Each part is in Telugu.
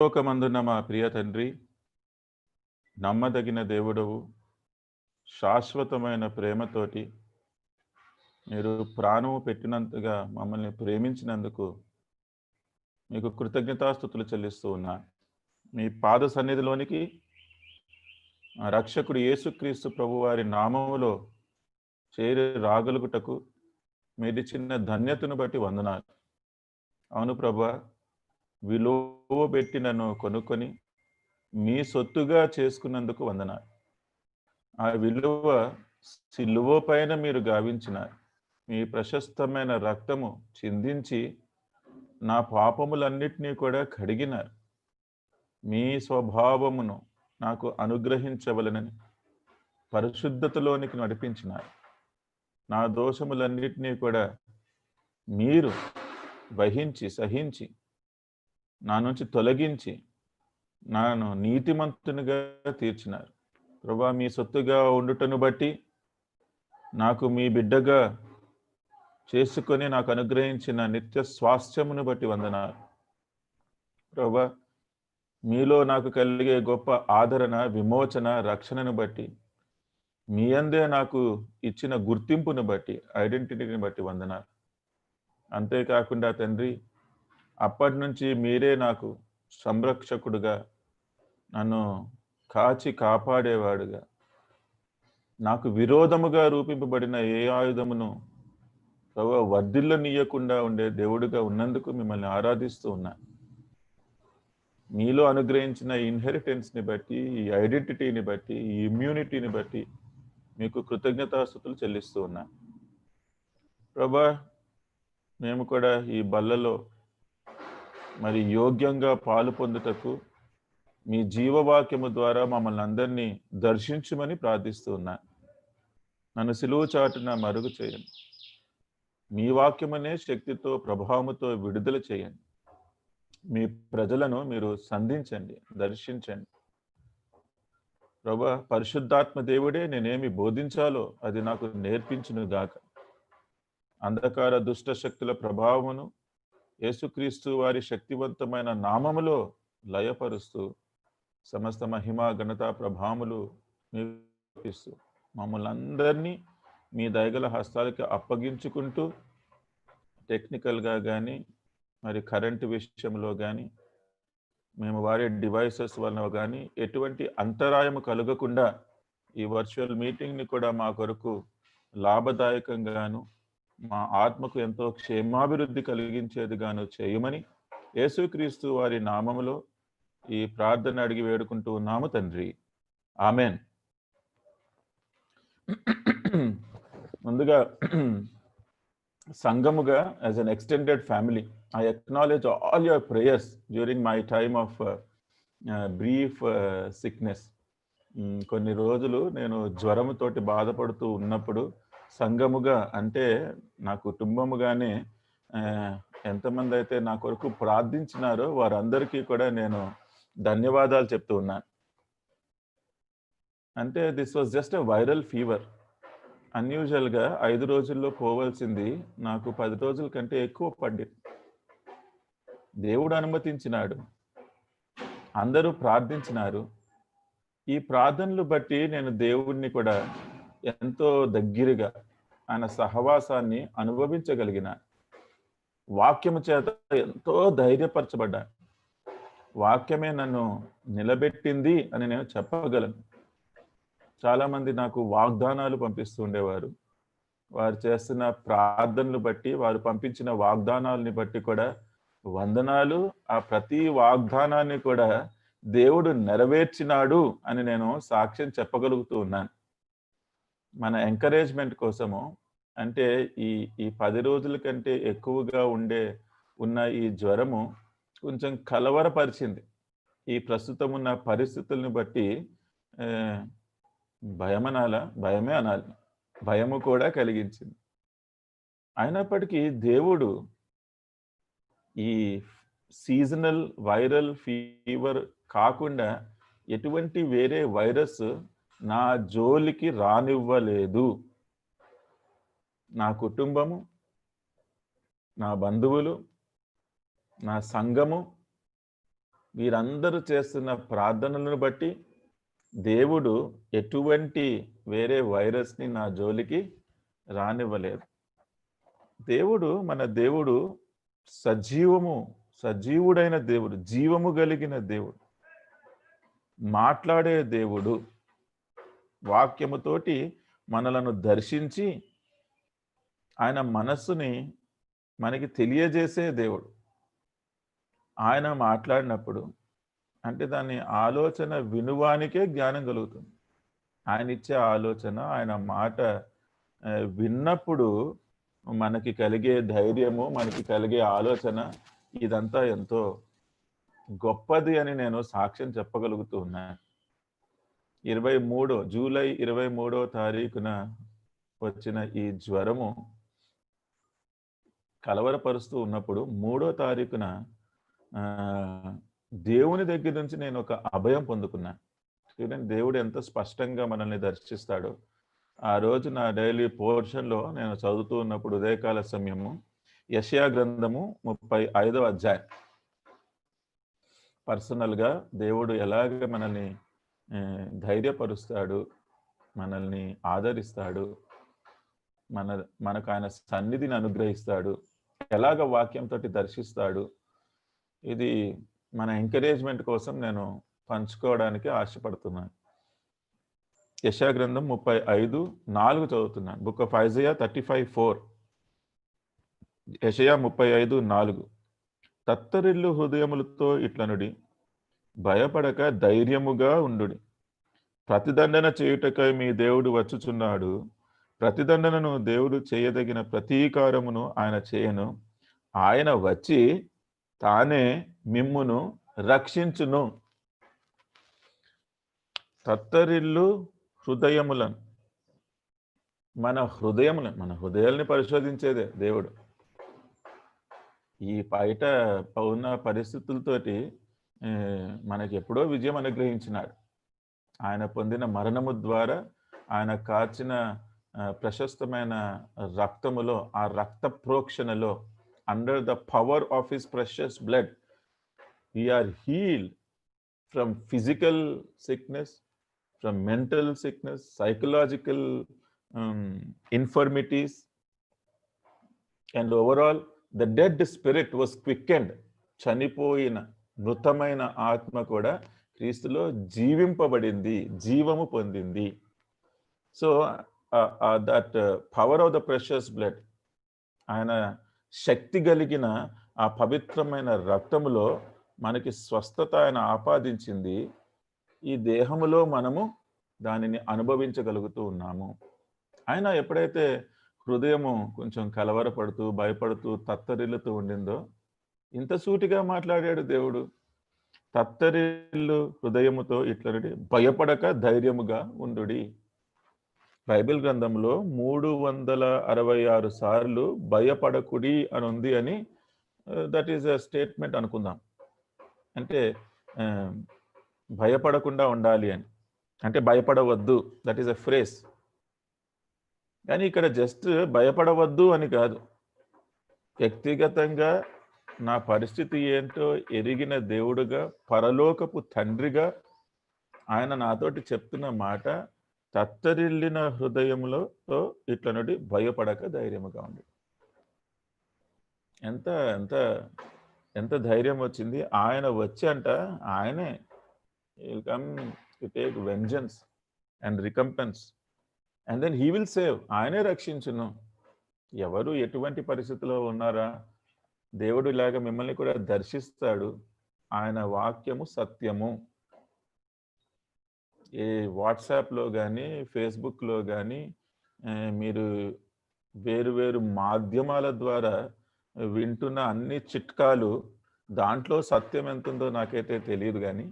పరలోకమందున్న మా ప్రియ తండ్రి, నమ్మదగిన దేవుడవు, శాశ్వతమైన ప్రేమతోటి మీరు ప్రాణము పెట్టినంతగా మమ్మల్ని ప్రేమించినందుకు మీకు కృతజ్ఞతాస్తుతులు చెల్లిస్తూ ఉన్నా. మీ పాద సన్నిధిలోనికి రక్షకుడు యేసుక్రీస్తు ప్రభువారి నామములో చేరి రాగలుగుటకు మీరిచ్చిన ధన్యతను బట్టి వందనాలు. అవును ప్రభువా, విలువ పెట్టి నన్ను కొనుక్కొని మీ సొత్తుగా చేసుకున్నందుకు వందనాలు. ఆ విలువ సిలువ పైన మీరు గావించినారు. మీ ప్రశస్తమైన రక్తము చిందించి నా పాపములన్నిటినీ కూడా కడిగినారు. మీ స్వభావమును నాకు అనుగ్రహించవలనని పరిశుద్ధతలోనికి నడిపించినారు. నా దోషములన్నిటినీ కూడా మీరు వహించి సహించి నా నుంచి తొలగించి నన్ను నీతిమంతునిగా తీర్చినారు. ప్రభువా, మీ సొత్తుగా ఉండుటను బట్టి, నాకు మీ బిడ్డగా చేసుకొని నాకు అనుగ్రహించిన నిత్య స్వాస్థ్యమును బట్టి వందనాలు. ప్రభువా, మీలో నాకు కలిగే గొప్ప ఆదరణ, విమోచన, రక్షణను బట్టి, మీ అందే నాకు ఇచ్చిన గుర్తింపును బట్టి, ఐడెంటిటీని బట్టి వందనాలు. అంతేకాకుండా తండ్రి, అప్పటి నుంచి మీరే నాకు సంరక్షకుడుగా, నన్ను కాచి కాపాడేవాడుగా, నాకు విరోధముగా రూపింపబడిన ఏ ఆయుధమును ప్రభువా వర్ధిల్లనీయకుండా ఉండే దేవుడిగా ఉన్నందుకు మిమ్మల్ని ఆరాధిస్తూ ఉన్నా. మీలో అనుగ్రహించిన ఇన్హెరిటెన్స్ని బట్టి, ఈ ఐడెంటిటీని బట్టి, ఈ ఇమ్యూనిటీని బట్టి మీకు కృతజ్ఞతాస్తుతులు చెల్లిస్తూ ఉన్నా. ప్రభువా, మేము కూడా ఈ బల్లలో మరి యోగ్యంగా పాలు పొందుటకు మీ జీవవాక్యము ద్వారా మమ్మల్ని అందరినీ దర్శించమని ప్రార్థిస్తూ ఉన్నా. నన్ను సిలువ చాటున మరుగు చేయండి. మీ వాక్యమనే శక్తితో, ప్రభావముతో విడుదల చేయండి. మీ ప్రజలను మీరు సంధించండి, దర్శించండి. ప్రభువా, పరిశుద్ధాత్మ దేవుడే నేనేమి బోధించాలో అది నాకు నేర్పించును గాక. అంధకార దుష్ట శక్తుల ప్రభావమును యేసుక్రీస్తు వారి శక్తివంతమైన నామములో లయపరుస్తూ సమస్త మహిమ, ఘనత, ప్రభావములు మీకు మమ్మల్ని అందరినీ మీ దయగల హస్తాలకి అప్పగించుకుంటూ, టెక్నికల్గా కానీ మరి కరెంటు విషయంలో కానీ మేము వాడే డివైసెస్ వలన కానీ ఎటువంటి అంతరాయము కలగకుండా ఈ వర్చువల్ మీటింగ్ని కూడా మా కొరకు లాభదాయకంగాను, మా ఆత్మకు ఎంతో క్షేమాభివృద్ధి కలిగించేదిగాను చేయమని యేసుక్రీస్తు వారి నామములో ఈ ప్రార్థన అడిగి వేడుకుంటూ ఉన్నాము తండ్రి. ఆమెన్. ముందుగా సంఘముగా as an extended family, I acknowledge all your prayers during my time of brief sickness. కొన్ని రోజులు నేను జ్వరముతోటి బాధపడుతూ ఉన్నప్పుడు సంఘముగా అంటే నా కుటుంబముగానే ఎంతమంది అయితే నా కొరకు ప్రార్థించినారో వారందరికీ కూడా నేను ధన్యవాదాలు చెప్తూ ఉన్నాను. అంటే this was just a viral fever. అన్యూజువల్గా 5 రోజుల్లో పోవలసింది నాకు 10 రోజుల కంటే ఎక్కువ పడింది. దేవుడు అనుమతించినాడు, అందరూ ప్రార్థించినారు. ఈ ప్రార్థనలు బట్టి నేను దేవుడిని కూడా ఎంతో దగ్గరగా ఆయన సహవాసాన్ని అనుభవించగలిగిన, వాక్యము చేత ఎంతో ధైర్యపరచబడ్డా. వాక్యమే నన్ను నిలబెట్టింది అని నేను చెప్పగలను. చాలామంది నాకు వాగ్దానాలు పంపిస్తూ ఉండేవారు. వారు చేస్తున్న ప్రార్థనలు బట్టి, వారు పంపించిన వాగ్దానాలని బట్టి కూడా వందనాలు. ఆ ప్రతి వాగ్దానాన్ని కూడా దేవుడు నెరవేర్చినాడు అని నేను సాక్ష్యం చెప్పగలుగుతూ ఉన్నాను. మన ఎంకరేజ్మెంట్ కోసము, అంటే ఈ 10 రోజుల కంటే ఎక్కువగా ఉన్న ఈ జ్వరము కొంచెం కలవరపరిచింది. ఈ ప్రస్తుతం ఉన్న పరిస్థితులను బట్టి భయమే అనాలి, భయము కూడా కలిగించింది. అయినప్పటికీ దేవుడు ఈ సీజనల్ వైరల్ ఫీవర్ కాకుండా ఎటువంటి వేరే వైరస్ నా జోలికి రానివ్వలేదు. నా కుటుంబము, నా బంధువులు, నా సంఘము, వీరందరూ చేస్తున్న ప్రార్థనలను బట్టి దేవుడు ఎటువంటి వేరే వైరస్ని నా జోలికి రానివ్వలేదు. మన దేవుడు సజీవుడైన దేవుడు, జీవము కలిగిన దేవుడు, మాట్లాడే దేవుడు, వాక్యముతోటి మనలను దర్శించి ఆయన మనస్సుని మనకి తెలియజేసే దేవుడు. ఆయన మాట్లాడినప్పుడు అంటే దాని ఆలోచన వినువానికే జ్ఞానం కలుగుతుంది. ఆయన ఇచ్చే ఆలోచన, ఆయన మాట విన్నప్పుడు మనకి కలిగే ధైర్యము, మనకి కలిగే ఆలోచన ఇదంతా ఎంతో గొప్పది అని నేను సాక్ష్యం చెప్పగలుగుతూ ఉన్నాను. జూలై 23వ తారీఖున వచ్చిన ఈ జ్వరము కలవరపరుస్తూ ఉన్నప్పుడు 3వ తారీఖున దేవుని దగ్గర నుంచి నేను ఒక అభయం పొందుకున్నాను. చూడండి, దేవుడు ఎంత స్పష్టంగా మనల్ని దర్శిస్తాడో. ఆ రోజు నా డైలీ పోర్షన్లో నేను చదువుతూ ఉన్నప్పుడు ఉదయకాల సమయము యెషయా గ్రంథము 35వ అధ్యాయం. పర్సనల్గా దేవుడు ఎలాగ మనల్ని ధైర్యపరుస్తాడు, మనల్ని ఆదరిస్తాడు, మనకు ఆయన సన్నిధిని అనుగ్రహిస్తాడు, ఎలాగ వాక్యంతో దర్శిస్తాడు, ఇది మన ఎంకరేజ్మెంట్ కోసం నేను పంచుకోవడానికి ఆశపడుతున్నాను. యెషయా గ్రంథం 35:4 చదువుతున్నాను. Book of Isaiah 35:4. యెషయా 35:4. తత్తరిల్లు హృదయములతో ఇట్లనుడి, భయపడక ధైర్యముగా ఉండుడి. ప్రతిదండన చేయుటకై మీ దేవుడు వచ్చుచున్నాడు. ప్రతిదండనను దేవుడు చేయదగిన ప్రతీకారమును ఆయన చేయను. ఆయన వచ్చి తానే మిమ్మును రక్షించును. తత్తరిల్లు హృదయములను, మన హృదయాల్ని పరిశోధించేదే దేవుడు. ఈ బయట ఉన్న పరిస్థితులతోటి మనకి ఎప్పుడో విజయం అనుగ్రహించినాడు. ఆయన పొందిన మరణము ద్వారా, ఆయన కాచిన ప్రశస్తమైన రక్తములో, ఆ రక్త ప్రోక్షణలో, under the power of his precious blood we are healed from physical sickness, from mental sickness, psychological infirmities, and overall the dead spirit was quickened. చనిపోయిన మృతమైన ఆత్మ కూడా క్రీస్తులో జీవింపబడింది, జీవము పొందింది. So that power of the precious blood, ఆయన శక్తి కలిగిన ఆ పవిత్రమైన రక్తములో మనకి స్వస్థత ఆయన ఆపాదించింది. ఈ దేహములో మనము దానిని అనుభవించగలుగుతూ ఉన్నాము. ఆయన ఎప్పుడైతే హృదయము కొంచెం కలవరపడుతూ, భయపడుతూ, తత్తరిల్లుతూ ఉండిందో, ఇంత సూటిగా మాట్లాడాడు దేవుడు. తత్తరిల్లు హృదయముతో ఇట్లనుడి, భయపడక ధైర్యముగా ఉండుడి. బైబిల్ గ్రంథంలో 366 సార్లు భయపడకుడి అని ఉంది అని, దట్ ఈస్ ఎ స్టేట్మెంట్ అనుకుందాం. అంటే భయపడకుండా ఉండాలి అని, అంటే భయపడవద్దు, దట్ ఈస్ ఎ ఫ్రేజ్. కానీ ఇక్కడ జస్ట్ భయపడవద్దు అని కాదు, వ్యక్తిగతంగా నా పరిస్థితి ఏంటో ఎరిగిన దేవుడుగా, పరలోకపు తండ్రిగా ఆయన నాతోటి చెప్తున్న మాట, తత్తరిల్లిన హృదయములో ఇట్లనుడి, భయపడక ధైర్యముగా ఉంది. ఎంత ఎంత ఎంత ధైర్యం వచ్చింది. ఆయన వచ్చి ఆయనే will come to take vengeance and recompense, and then he will save. ఆయనే రక్షించును. ఎవరు ఎటువంటి పరిస్థితిలో ఉన్నారా, దేవుడు ఇలాగ మిమ్మల్ని కూడా దర్శిస్తాడు. ఆయన వాక్యము సత్యము. ఏ వాట్సాప్లో కానీ, ఫేస్బుక్లో కానీ, మీరు వేరు మాధ్యమాల ద్వారా వింటున్న అన్ని చిట్కాలు, దాంట్లో సత్యం ఎంత ఉందో నాకైతే తెలియదు. కానీ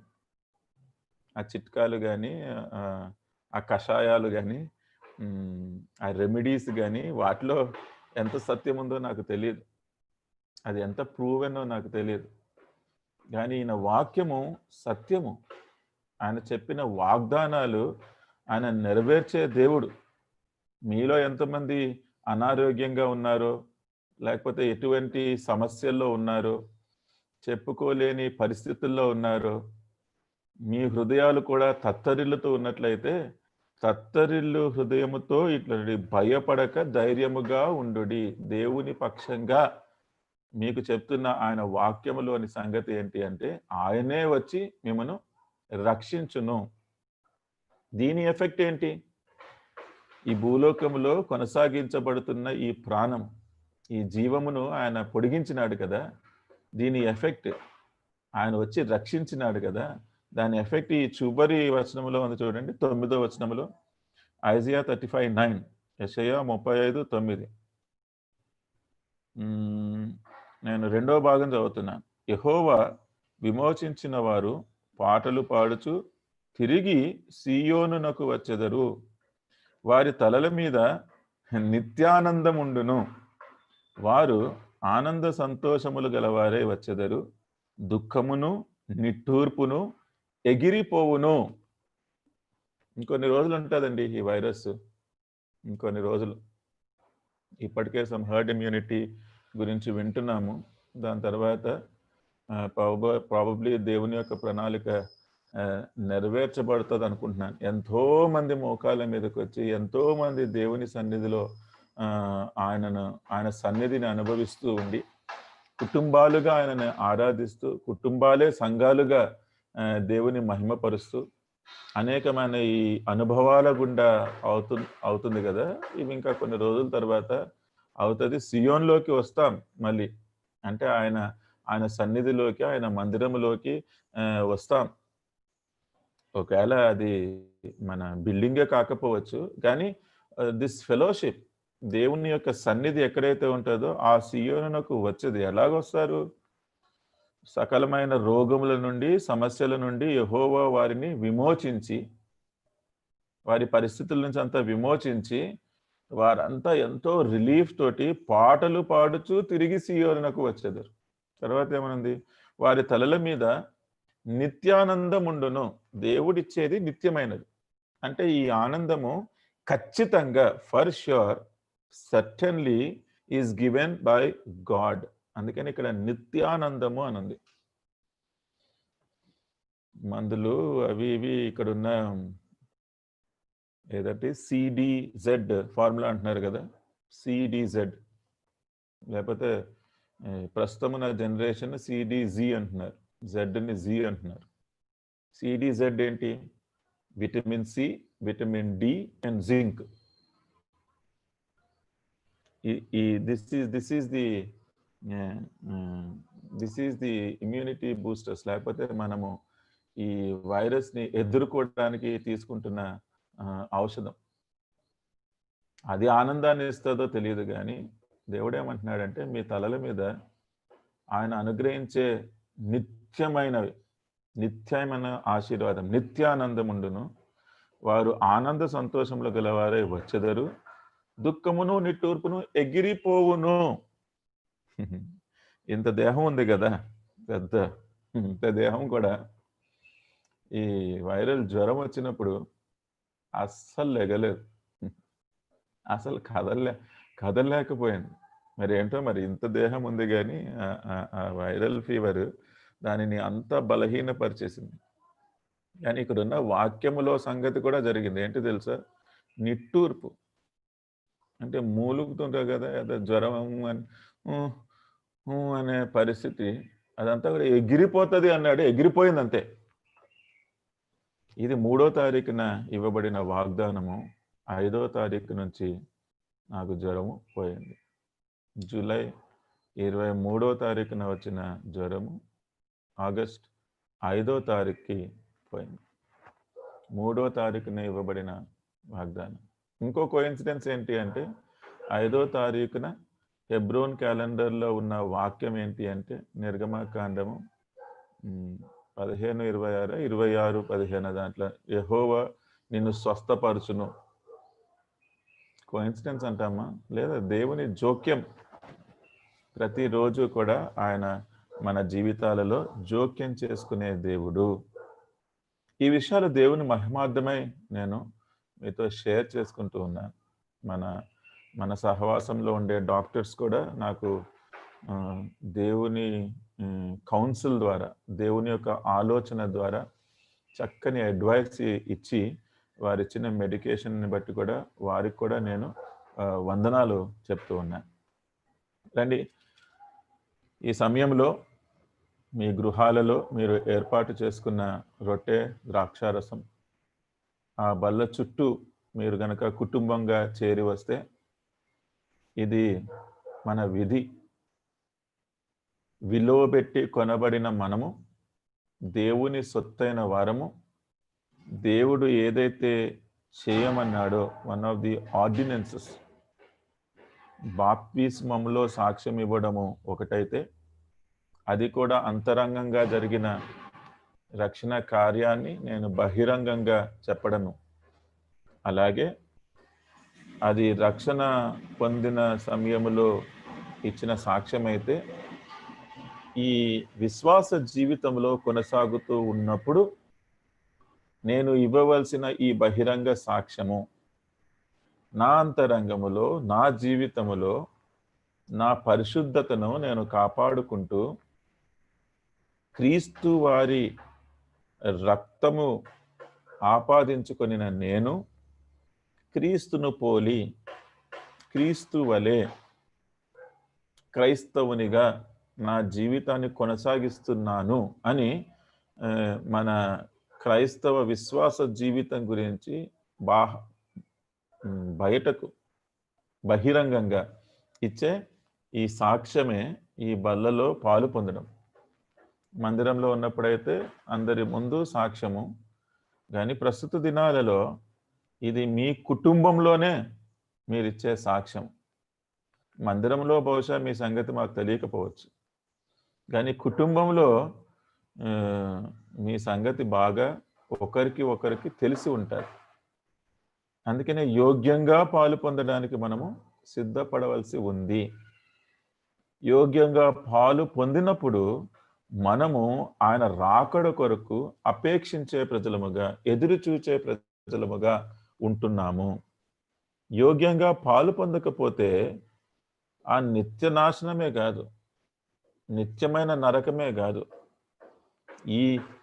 ఆ చిట్కాలు కానీ, ఆ కషాయాలు కానీ, ఆ రెమెడీస్ కానీ, వాటిలో ఎంత సత్యం ఉందో నాకు తెలియదు. అది ఎంత ప్రూవెనో నాకు తెలియదు. కానీ ఈయన వాక్యము సత్యము. ఆయన చెప్పిన వాగ్దానాలు ఆయన నెరవేర్చే దేవుడు. మీలో ఎంతమంది అనారోగ్యంగా ఉన్నారో, లేకపోతే ఎటువంటి సమస్యల్లో ఉన్నారో, చెప్పుకోలేని పరిస్థితుల్లో ఉన్నారో, మీ హృదయాలు కూడా తత్తరిల్లుతూ ఉన్నట్లయితే, తత్తరిల్లు హృదయముతో ఇట్లా భయపడక ధైర్యముగా ఉండుడి. దేవుని పక్షంగా మీకు చెప్తున్న ఆయన వాక్యములోని సంగతి ఏంటి అంటే, ఆయనే వచ్చి మిమ్మను రక్షించును. దీని ఎఫెక్ట్ ఏంటి? ఈ భూలోకములో కొనసాగించబడుతున్న ఈ ప్రాణం, ఈ జీవమును ఆయన పొడిగించినాడు కదా! దీని ఎఫెక్ట్ ఆయన వచ్చి రక్షించినాడు కదా! దాని ఎఫెక్ట్ ఈ చివరి వచనంలో ఉంది చూడండి. 9వ వచనంలో ఐజియా 35:9, యెషయా 35:9. నేను రెండో భాగం చదువుతున్నాను. యెహోవా విమోచించిన వారు పాటలు పాడుచు తిరిగి సీయోనునకు వచ్చెదరు. వారి తలల మీద నిత్యానందముండును. వారు ఆనంద సంతోషములు గలవారే వచ్చెదరు. దుఃఖమును నిట్టూర్పును ఎగిరిపోవును. ఇంకొన్ని రోజులు ఉంటుందండి ఈ వైరస్. ఇంకొన్ని రోజులు. ఇప్పటికే సమ్ హర్డ్ ఇమ్యూనిటీ గురించి వింటున్నాము. దాని తర్వాత ప్రాబబ్లీ దేవుని యొక్క ప్రణాళిక నెరవేర్చబడుతుంది అనుకుంటున్నాను. ఎంతో మంది మోకాళ్ళ మీదకి వచ్చి ఎంతో మంది దేవుని సన్నిధిలో ఆయన సన్నిధిని అనుభవిస్తూ ఉండి, కుటుంబాలుగా ఆయనను ఆరాధిస్తూ, కుటుంబాలే సంఘాలుగా దేవుని మహిమపరుస్తూ అనేకమైన ఈ అనుభవాల గుండా అవుతుంది కదా. ఇవి ఇంకా కొన్ని రోజుల తర్వాత అవుతుంది. సియోన్లోకి వస్తాం మళ్ళీ. అంటే ఆయన సన్నిధిలోకి, ఆయన మందిరంలోకి వస్తాం. ఒకవేళ అది మన బిల్డింగే కాకపోవచ్చు, కానీ దిస్ ఫెలోషిప్, దేవుని యొక్క సన్నిధి ఎక్కడైతే ఉంటుందో ఆ సియోనునకు వచ్చేది. ఎలాగొస్తారు? సకలమైన రోగముల నుండి, సమస్యల నుండి యెహోవా వారిని విమోచించి, వారి పరిస్థితుల నుంచి అంతా విమోచించి, వారంతా ఎంతో రిలీఫ్ తోటి పాటలు పాడుచూ తిరిగి సియోనునకు వచ్చేదారు. తర్వాత ఏమనుంది? వారి తలల మీద నిత్యానందముండును. దేవుడిచ్చేది నిత్యమైనది. అంటే ఈ ఆనందము ఖచ్చితంగా, for sure, certainly is given by God. అందుకని ఇక్కడ నిత్యానందము అని ఉంది. మందులు అవి ఇవి ఇక్కడున్న ఏదంటే CDZ ఫార్ములా అంటున్నారు కదా, CDZ. లేకపోతే ప్రస్తుతం ఉన్న జనరేషన్ CDZ అంటున్నారు, జెడ్ని జీ అంటున్నారు. CDZ ఏంటి? Vitamin C, vitamin D and zinc. This is the immunity boosters. లేకపోతే మనము ఈ వైరస్ని ఎదుర్కోవడానికి తీసుకుంటున్న ఔషధం. అది ఆనందాన్ని ఇస్తుందో తెలియదు, కానీ దేవుడు ఏమంటున్నాడంటే మీ తలల మీద ఆయన అనుగ్రహించే నిత్యమైన ఆశీర్వాదం, నిత్యానందముండును. వారు ఆనంద సంతోషములు గలవారే వచ్చెదరు. దుఃఖమును నిట్టూర్పును ఎగిరిపోవును. ఇంత దేహం ఉంది కదా, పెద్ద ఇంత దేహం కూడా ఈ వైరల్ జ్వరం వచ్చినప్పుడు అస్సలు లెగలేదు, అసలు కదలలేకపోయింది. మరి ఏంటో మరి ఇంత దేహం ఉంది, కానీ ఆ వైరల్ ఫీవర్ దానిని అంత బలహీనపరిచేసింది. కానీ ఇక్కడున్న వాక్యములో సంగతి కూడా జరిగింది. ఏంటి తెలుసా? నిట్టూర్పు. అంటే మూలుగుతుంటారు కదా, అదే జ్వరం అని అనే పరిస్థితి, అదంతా కూడా ఎగిరిపోతుంది అన్నాడు. ఎగిరిపోయింది అంతే. ఇది 3వ తారీఖున ఇవ్వబడిన వాగ్దానము. 5వ తారీఖు నుంచి నాకు జ్వరము పోయింది. జూలై 23వ తారీఖున వచ్చిన జ్వరము ఆగస్ట్ 5వ తారీఖుకి పోయింది. 3వ తారీఖున ఇవ్వబడిన వాగ్దానం. ఇంకో కోఇన్సిడెన్స్ ఏంటి అంటే 5వ తారీఖున హెబ్రోన్ క్యాలెండర్లో ఉన్న వాక్యం ఏంటి అంటే నిర్గమకాండము 15:26, 26:15 దాంట్లో యెహోవా నిన్ను స్వస్థపరచును. కోఇన్సిడెన్స్ అంటామా? లేదా దేవుని జోక్యం. ప్రతిరోజు కూడా ఆయన మన జీవితాలలో జోక్యం చేసుకునే దేవుడు. ఈ విషయాలు దేవుని మహిమార్థమై నేను మీతో షేర్ చేసుకుంటూ ఉన్నాను. మన సహవాసంలో ఉండే డాక్టర్స్ కూడా నాకు దేవుని కౌన్సిల్ ద్వారా, దేవుని యొక్క ఆలోచన ద్వారా చక్కని అడ్వైస్ ఇచ్చి వారిచ్చిన మెడికేషన్ని బట్టి కూడా వారికి కూడా నేను వందనాలు చెప్తూ ఉన్నాను. రండి, ఈ సమయంలో మీ గృహాలలో మీరు ఏర్పాటు చేసుకున్న రొట్టె, ద్రాక్షారసం, ఆ బల్ల చుట్టూ మీరు గనక కుటుంబంగా చేరి వస్తే, ఇది మన విధి. విలువబెట్టి కొనబడిన మనము దేవుని సొత్తైన వారము. దేవుడు ఏదైతే చేయమన్నాడో, వన్ ఆఫ్ ది ఆర్డినెన్సెస్, బాప్తిస్మములో సాక్ష్యం ఇవ్వడము ఒకటైతే, అది కూడా అంతరంగంగా జరిగిన రక్షణ కార్యాన్ని నేను బహిరంగంగా చెప్పడము. అలాగే అది రక్షణ పొందిన సమయంలో ఇచ్చిన సాక్ష్యం అయితే, ఈ విశ్వాస జీవితంలో కొనసాగుతూ ఉన్నప్పుడు నేను ఇవ్వవలసిన ఈ బహిరంగ సాక్ష్యము నా అంతరంగములో, నా జీవితములో నా పరిశుద్ధతను నేను కాపాడుకుంటూ, క్రీస్తు వారి రక్తము ఆపాదించుకొనిన నేను క్రీస్తును పోలి, క్రీస్తు వలె క్రైస్తవునిగా నా జీవితాన్ని కొనసాగిస్తున్నాను అని మన క్రైస్తవ విశ్వాస జీవితం గురించి బయటకు బహిరంగంగా ఇచ్చే ఈ సాక్ష్యమే ఈ బల్లలో పాలు పొందడం. మందిరంలో ఉన్నప్పుడైతే అందరి ముందు సాక్ష్యము, కానీ ప్రస్తుత దినాలలో ఇది మీ కుటుంబంలోనే మీరిచ్చే సాక్ష్యం. మందిరంలో బహుశా మీ సంగతి మాకు తెలియకపోవచ్చు, కానీ కుటుంబంలో మీ సంగతి బాగా ఒకరికి తెలిసి ఉంటారు. అందుకనే యోగ్యంగా పాలు పొందడానికి మనము సిద్ధపడవలసి ఉంది. యోగ్యంగా పాలు పొందినప్పుడు మనము ఆయన రాకడ కొరకు అపేక్షించే ప్రజలముగా, ఎదురు చూచే ప్రజలముగా ఉంటున్నాము. యోగ్యంగా పాలు పొందకపోతే ఆ నిత్య నాశనమే కాదు, నిత్యమైన నరకమే కాదు,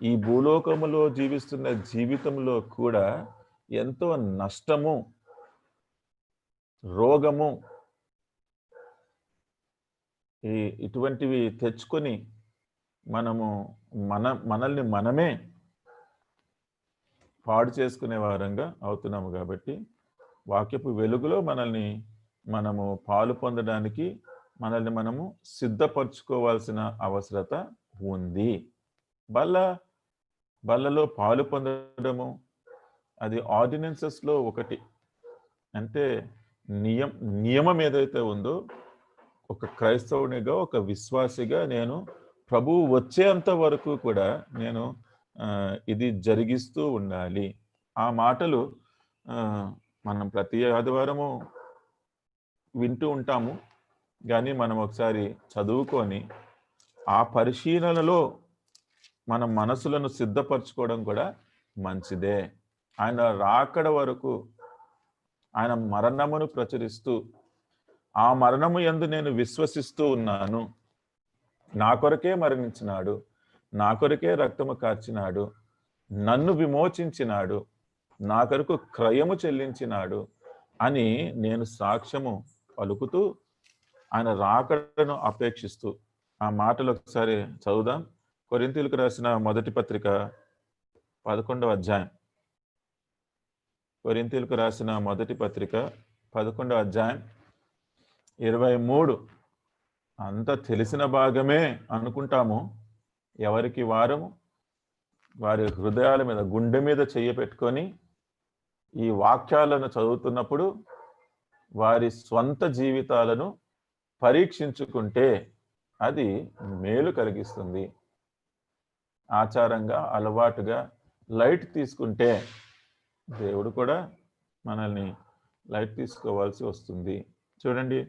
ఈ భూలోకములో జీవిస్తున్న జీవితంలో కూడా ఎంతో నష్టము, రోగము, ఇటువంటివి తెచ్చుకొని మనము మనల్ని మనమే పాడు చేసుకునే వారంగా అవుతున్నాము. కాబట్టి వాక్యపు వెలుగులో మనము పాలు పొందడానికి మనల్ని మనము సిద్ధపరచుకోవాల్సిన అవసరత ఉంది. బల్లలో పాలు పొందడము అది ఆర్డినెన్సెస్లో ఒకటి. అంటే నియమం ఏదైతే ఉందో, ఒక క్రైస్తవునిగా, ఒక విశ్వాసిగా నేను ప్రభువు వచ్చేంత వరకు కూడా నేను ఇది జరిగిస్తూ ఉండాలి. ఆ మాటలు మనం ప్రతి ఆదివారము వింటూ ఉంటాము, కానీ మనం ఒకసారి చదువుకొని ఆ పరిశీలనలో మన మనసులను సిద్ధపరచుకోవడం కూడా మంచిదే. ఆయన రాకడ వరకు ఆయన మరణమును ప్రచురిస్తూ, ఆ మరణము యందు నేను విశ్వసిస్తూ ఉన్నాను, నా కొరకే మరణించినాడు, నా కొరకే రక్తము కార్చినాడు, నన్ను విమోచించినాడు, నా కొరకు క్రయము చెల్లించినాడు అని నేను సాక్ష్యము పలుకుతూ ఆయన రాకడను అపేక్షిస్తూ, ఆ మాటలు ఒకసారి చదువుదాం. కొరింథీయులకు రాసిన మొదటి పత్రిక 11వ అధ్యాయం. కొరింథీయులకు రాసిన మొదటి పత్రిక 11వ అధ్యాయం 23. అంత తెలిసిన భాగమే అనుకుంటాము. ఎవరికి వారము వారి హృదయాల మీద, గుండె మీద చెయ్యి పెట్టుకొని ఈ వాక్యాలను చదువుతున్నప్పుడు వారి స్వంత జీవితాలను పరీక్షించుకుంటే అది మేలు కలిగిస్తుంది. ఆచారంగా, అలవాటుగా లైట్ తీసుకుంటే దేవుడు కూడా మనల్ని లైట్ తీసుకోవాల్సి వస్తుంది. చూడండి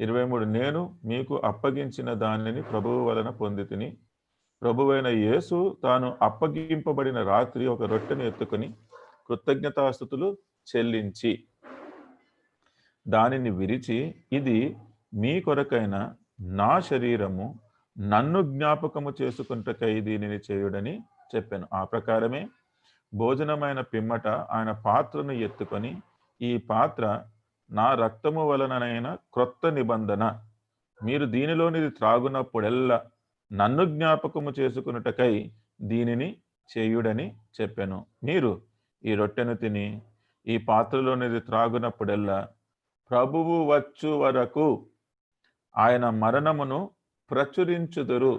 23. నేను మీకు అప్పగించిన దానిని ప్రభువు వలన పొందితిని. ప్రభువైన యేసు తాను అప్పగింపబడిన రాత్రి ఒక రొట్టెను ఎత్తుకొని కృతజ్ఞతాస్తుతులు చెల్లించి దానిని విరిచి, ఇది మీ కొరకైన నా శరీరము, నన్ను జ్ఞాపకము చేసుకుంటకై దీనిని చేయుడని చెప్పాను. ఆ ప్రకారమే భోజనమైన పిమ్మట ఆయన పాత్రను ఎత్తుకొని, ఈ పాత్ర నా రక్తము వలననైన క్రొత్త నిబంధన, మీరు దీనిలోనిది త్రాగునప్పుడెల్లా నన్ను జ్ఞాపకము చేసుకున్నటకై దీనిని చేయుడని చెప్పాను. మీరు ఈ రొట్టెను తిని ఈ పాత్రలోనిది త్రాగునప్పుడెల్లా ప్రభువు వచ్చు వరకు ఆయన మరణమును ప్రచురించుదురు,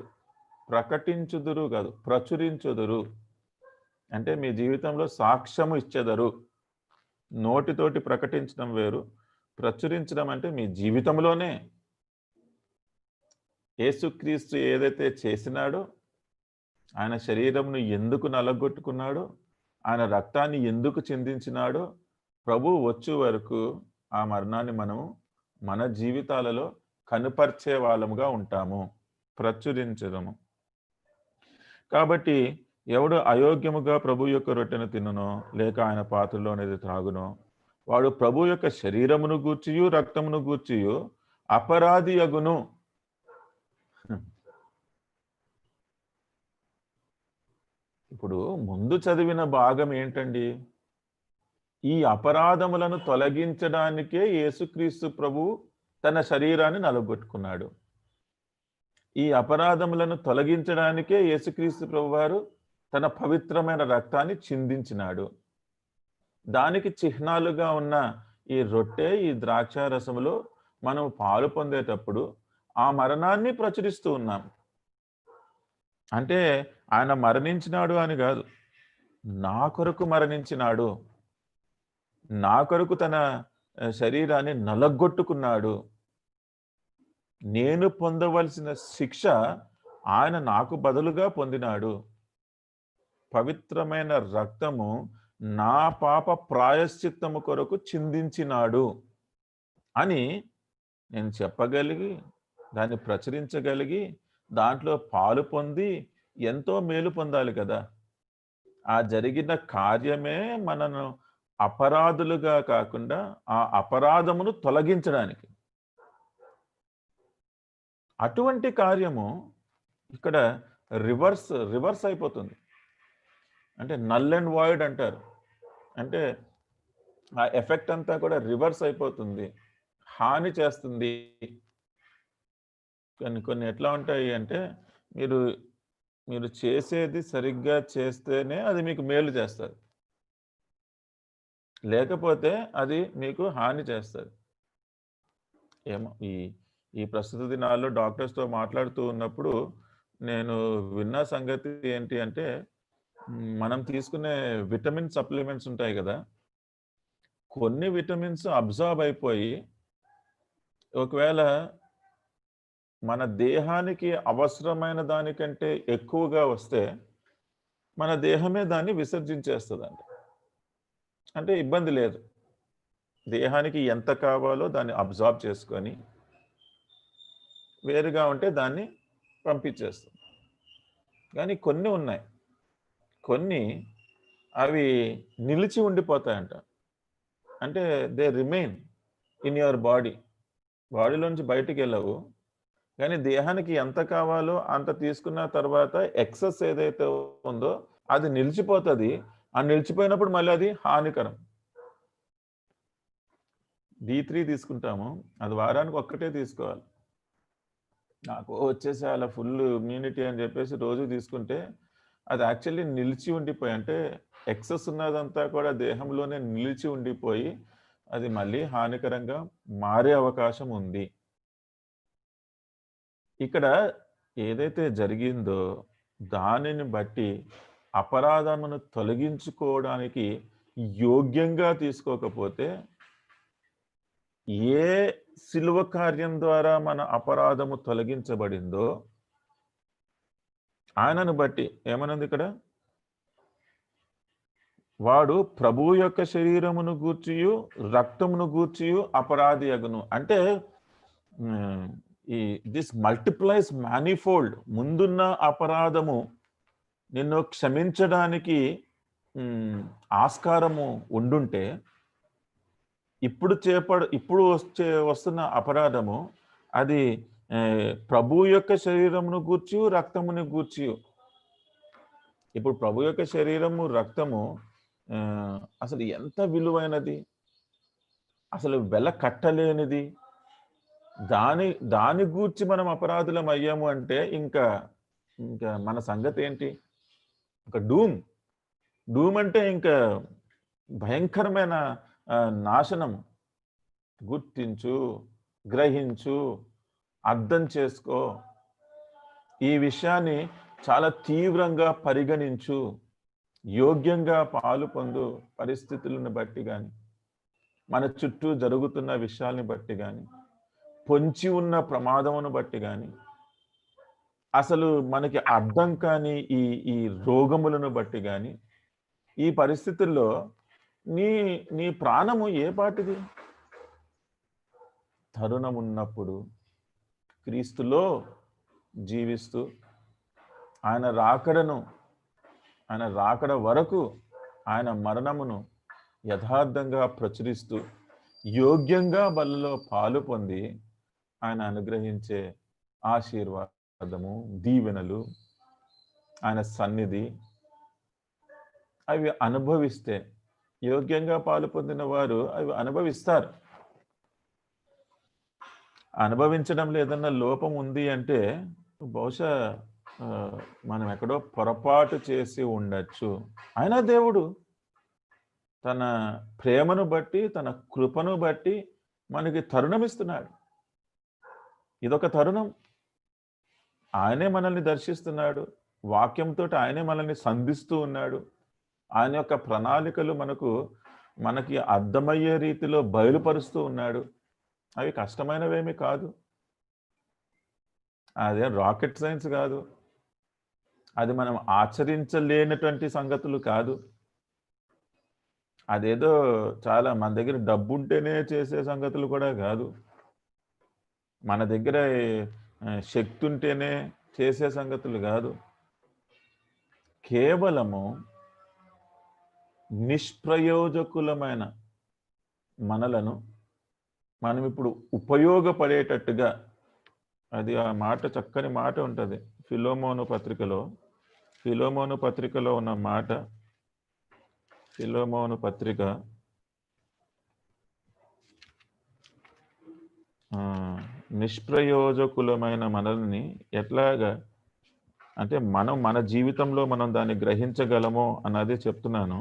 ప్రకటించుదురు కాదు, ప్రచురించుదురు. అంటే మీ జీవితంలో సాక్ష్యము ఇచ్చెదరు. నోటితోటి ప్రకటించడం వేరు, ప్రచురించడం అంటే మీ జీవితంలోనే యేసుక్రీస్తు ఏదైతే చేసినాడో, ఆయన శరీరంను ఎందుకు నలగొట్టుకున్నాడో, ఆయన రక్తాన్ని ఎందుకు చిందించినాడో, ప్రభువు వచ్చు వరకు ఆ మరణాన్ని మనము మన జీవితాలలో కనుపర్చే వాళ్ళముగా ఉంటాము, ప్రచురించడము. కాబట్టి ఎవడు అయోగ్యముగా ప్రభు యొక్క రొట్టెను తినునో లేక ఆయన పాత్రలోనేది త్రాగునో వాడు ప్రభు యొక్క శరీరమును గూర్చియు రక్తమును గూర్చియు అపరాధి అగును. ఇప్పుడు ముందు చదివిన భాగం ఏంటండి? ఈ అపరాధములను తొలగించడానికే యేసుక్రీస్తు ప్రభు తన శరీరాన్ని నలగొట్టుకున్నాడు. ఈ అపరాధములను తొలగించడానికే యేసుక్రీస్తు ప్రభువారు తన పవిత్రమైన రక్తాన్ని చిందించినాడు. దానికి చిహ్నాలుగా ఉన్న ఈ రొట్టె, ఈ ద్రాక్షారసములో మనం పాలు పొందేటప్పుడు ఆ మరణాన్ని ప్రచురిస్తూ ఉన్నాం. అంటే ఆయన మరణించినాడు అని కాదు, నా కొరకు మరణించినాడు, నా కొరకు తన శరీరాన్ని నలగొట్టుకున్నాడు. నేను పొందవలసిన శిక్ష ఆయన నాకు బదులుగా పొందినాడు. పవిత్రమైన రక్తము నా పాప ప్రాయశ్చిత్తము కొరకు చిందించినాడు అని నేను చెప్పగలిగి, దాన్ని ప్రచురించగలిగి, దాంట్లో పాలు పొంది ఎంతో మేలు పొందాలి కదా. ఆ జరిగిన కార్యమే మనను అపరాధులుగా కాకుండా ఆ అపరాధమును తొలగించడానికి. అటువంటి కార్యము ఇక్కడ రివర్స్ అయిపోతుంది. అంటే నల్ అండ్ వాయిడ్ అంటారు. అంటే ఆ ఎఫెక్ట్ అంతా కూడా రివర్స్ అయిపోతుంది, హాని చేస్తుంది. కొన్ని ఎట్లా ఉంటాయి అంటే మీరు చేసేది సరిగ్గా చేస్తేనే అది మీకు మేలు చేస్తుంది, లేకపోతే అది మీకు హాని చేస్తుంది. ఏమో ఈ ప్రస్తుత దినాల్లో డాక్టర్స్తో మాట్లాడుతూ ఉన్నప్పుడు నేను విన్న సంగతి ఏంటి అంటే, మనం తీసుకునే విటమిన్ సప్లిమెంట్స్ ఉంటాయి కదా, కొన్ని విటమిన్స్ అబ్జార్బ్ అయిపోయి ఒకవేళ మన దేహానికి అవసరమైన దానికంటే ఎక్కువగా వస్తే మన దేహమే దాన్ని విసర్జించేస్తుందండి. అంటే ఇబ్బంది లేదు, దేహానికి ఎంత కావాలో దాన్ని అబ్జార్బ్ చేసుకొని వేరుగా ఉంటే దాన్ని పంపించేస్తుంది. కానీ కొన్ని ఉన్నాయి, కొన్ని అవి నిలిచి ఉండిపోతాయంట. అంటే దే రిమైన్ ఇన్ యువర్ బాడీలోంచి బయటికి వెళ్ళవు, కానీ దేహానికి ఎంత కావాలో అంత తీసుకున్న తర్వాత ఎక్సెస్ ఏదైతే ఉందో అది నిలిచిపోతుంది. ఆ నిలిచిపోయినప్పుడు మళ్ళీ అది హానికరం. D3 తీసుకుంటాము, అది వారానికి ఒక్కటే తీసుకోవాలి. నాకు వచ్చేసి అలా ఫుల్ ఇమ్యూనిటీ అని చెప్పేసి రోజు తీసుకుంటే అది యాక్చువల్లీ నిలిచి ఉండిపోయి, అంటే ఎక్సెస్ ఉన్నదంతా కూడా దేహంలోనే నిలిచి ఉండిపోయి అది మళ్ళీ హానికరంగా మారే అవకాశం ఉంది. ఇక్కడ ఏదైతే జరిగిందో దానిని బట్టి అపరాధమును తొలగించుకోవడానికి యోగ్యంగా తీసుకోకపోతే, ఏ శిలువ కార్యం ద్వారా మన అపరాధము తొలగించబడిందో ఆయనను బట్టి ఏమన్నది ఇక్కడ, వాడు ప్రభువు యొక్క శరీరమును గూర్చియు రక్తమును గూర్చియు అపరాధి అగును. అంటే దిస్ మల్టిప్లైస్ మ్యానిఫోల్డ్. ముందున్న అపరాధము నిన్ను క్షమించడానికి ఆస్కారము ఉండుంటే, ఇప్పుడు వస్తున్న అపరాధము అది ప్రభు యొక్క శరీరమును గూర్చి రక్తముని గూర్చి. ఇప్పుడు ప్రభు యొక్క శరీరము రక్తము అసలు ఎంత విలువైనది, అసలు వెల కట్టలేనిది. దాని గూర్చి మనం అపరాధులం అయ్యాము అంటే ఇంకా ఇంకా మన సంగతి ఏంటి? ఒక డూమ్ అంటే ఇంకా భయంకరమైన నాశనం. గుర్తించు, గ్రహించు, అర్థం చేసుకో, ఈ విషయాన్ని చాలా తీవ్రంగా పరిగణించు, యోగ్యంగా పాలు పొందు. పరిస్థితులను బట్టి కానీ, మన చుట్టూ జరుగుతున్న విషయాల్ని బట్టి కానీ, పొంచి ఉన్న ప్రమాదమును బట్టి కానీ, అసలు మనకి అర్థం కాని ఈ రోగములను బట్టి కానీ, ఈ పరిస్థితుల్లో నీ ప్రాణము ఏ పాటిది? తరుణం ఉన్నప్పుడు క్రీస్తులో జీవిస్తూ ఆయన రాకడ వరకు ఆయన మరణమును యథార్థంగా ప్రచురిస్తూ యోగ్యంగా బలలో పాలు పొంది ఆయన అనుగ్రహించే ఆశీర్వాదము, దీవెనలు, ఆయన సన్నిధి అవి అనుభవిస్తే, యోగ్యంగా పాలు పొందిన వారు అవి అనుభవిస్తారు. అనుభవించడం లేదన్న లోపం ఉంది అంటే బహుశా మనం ఎక్కడో పొరపాటు చేసి ఉండొచ్చు. అయినా దేవుడు తన ప్రేమను బట్టి, తన కృపను బట్టి మనకి తరుణం ఇస్తున్నాడు. ఇదొక తరుణం. ఆయనే మనల్ని దర్శిస్తున్నాడు. వాక్యంతో ఆయనే మనల్ని సంధిస్తూ ఉన్నాడు. ఆయన యొక్క ప్రణాళికలు మనకి అర్థమయ్యే రీతిలో బయలుపరుస్తూ ఉన్నాడు. అవి కష్టమైనవేమీ కాదు. అదే రాకెట్ సైన్స్ కాదు. అది మనం ఆచరించలేనటువంటి సంగతులు కాదు. అదేదో చాలా మన దగ్గర డబ్బు ఉంటేనే చేసే సంగతులు కూడా కాదు. మన దగ్గర శక్తి ఉంటేనే చేసే సంగతులు కాదు. కేవలము నిష్ప్రయోజకులమైన మనలను మనం ఇప్పుడు ఉపయోగపడేటట్టుగా, అది ఆ మాట చక్కని మాట ఉంటుంది ఫిలోమోను పత్రికలో ఉన్న మాట. ఫిలోమోను పత్రిక నిష్ప్రయోజకులమైన మనల్ని ఎట్లాగా అంటే మన జీవితంలో మనం దాన్ని గ్రహించగలమో అన్నది చెప్తున్నాను.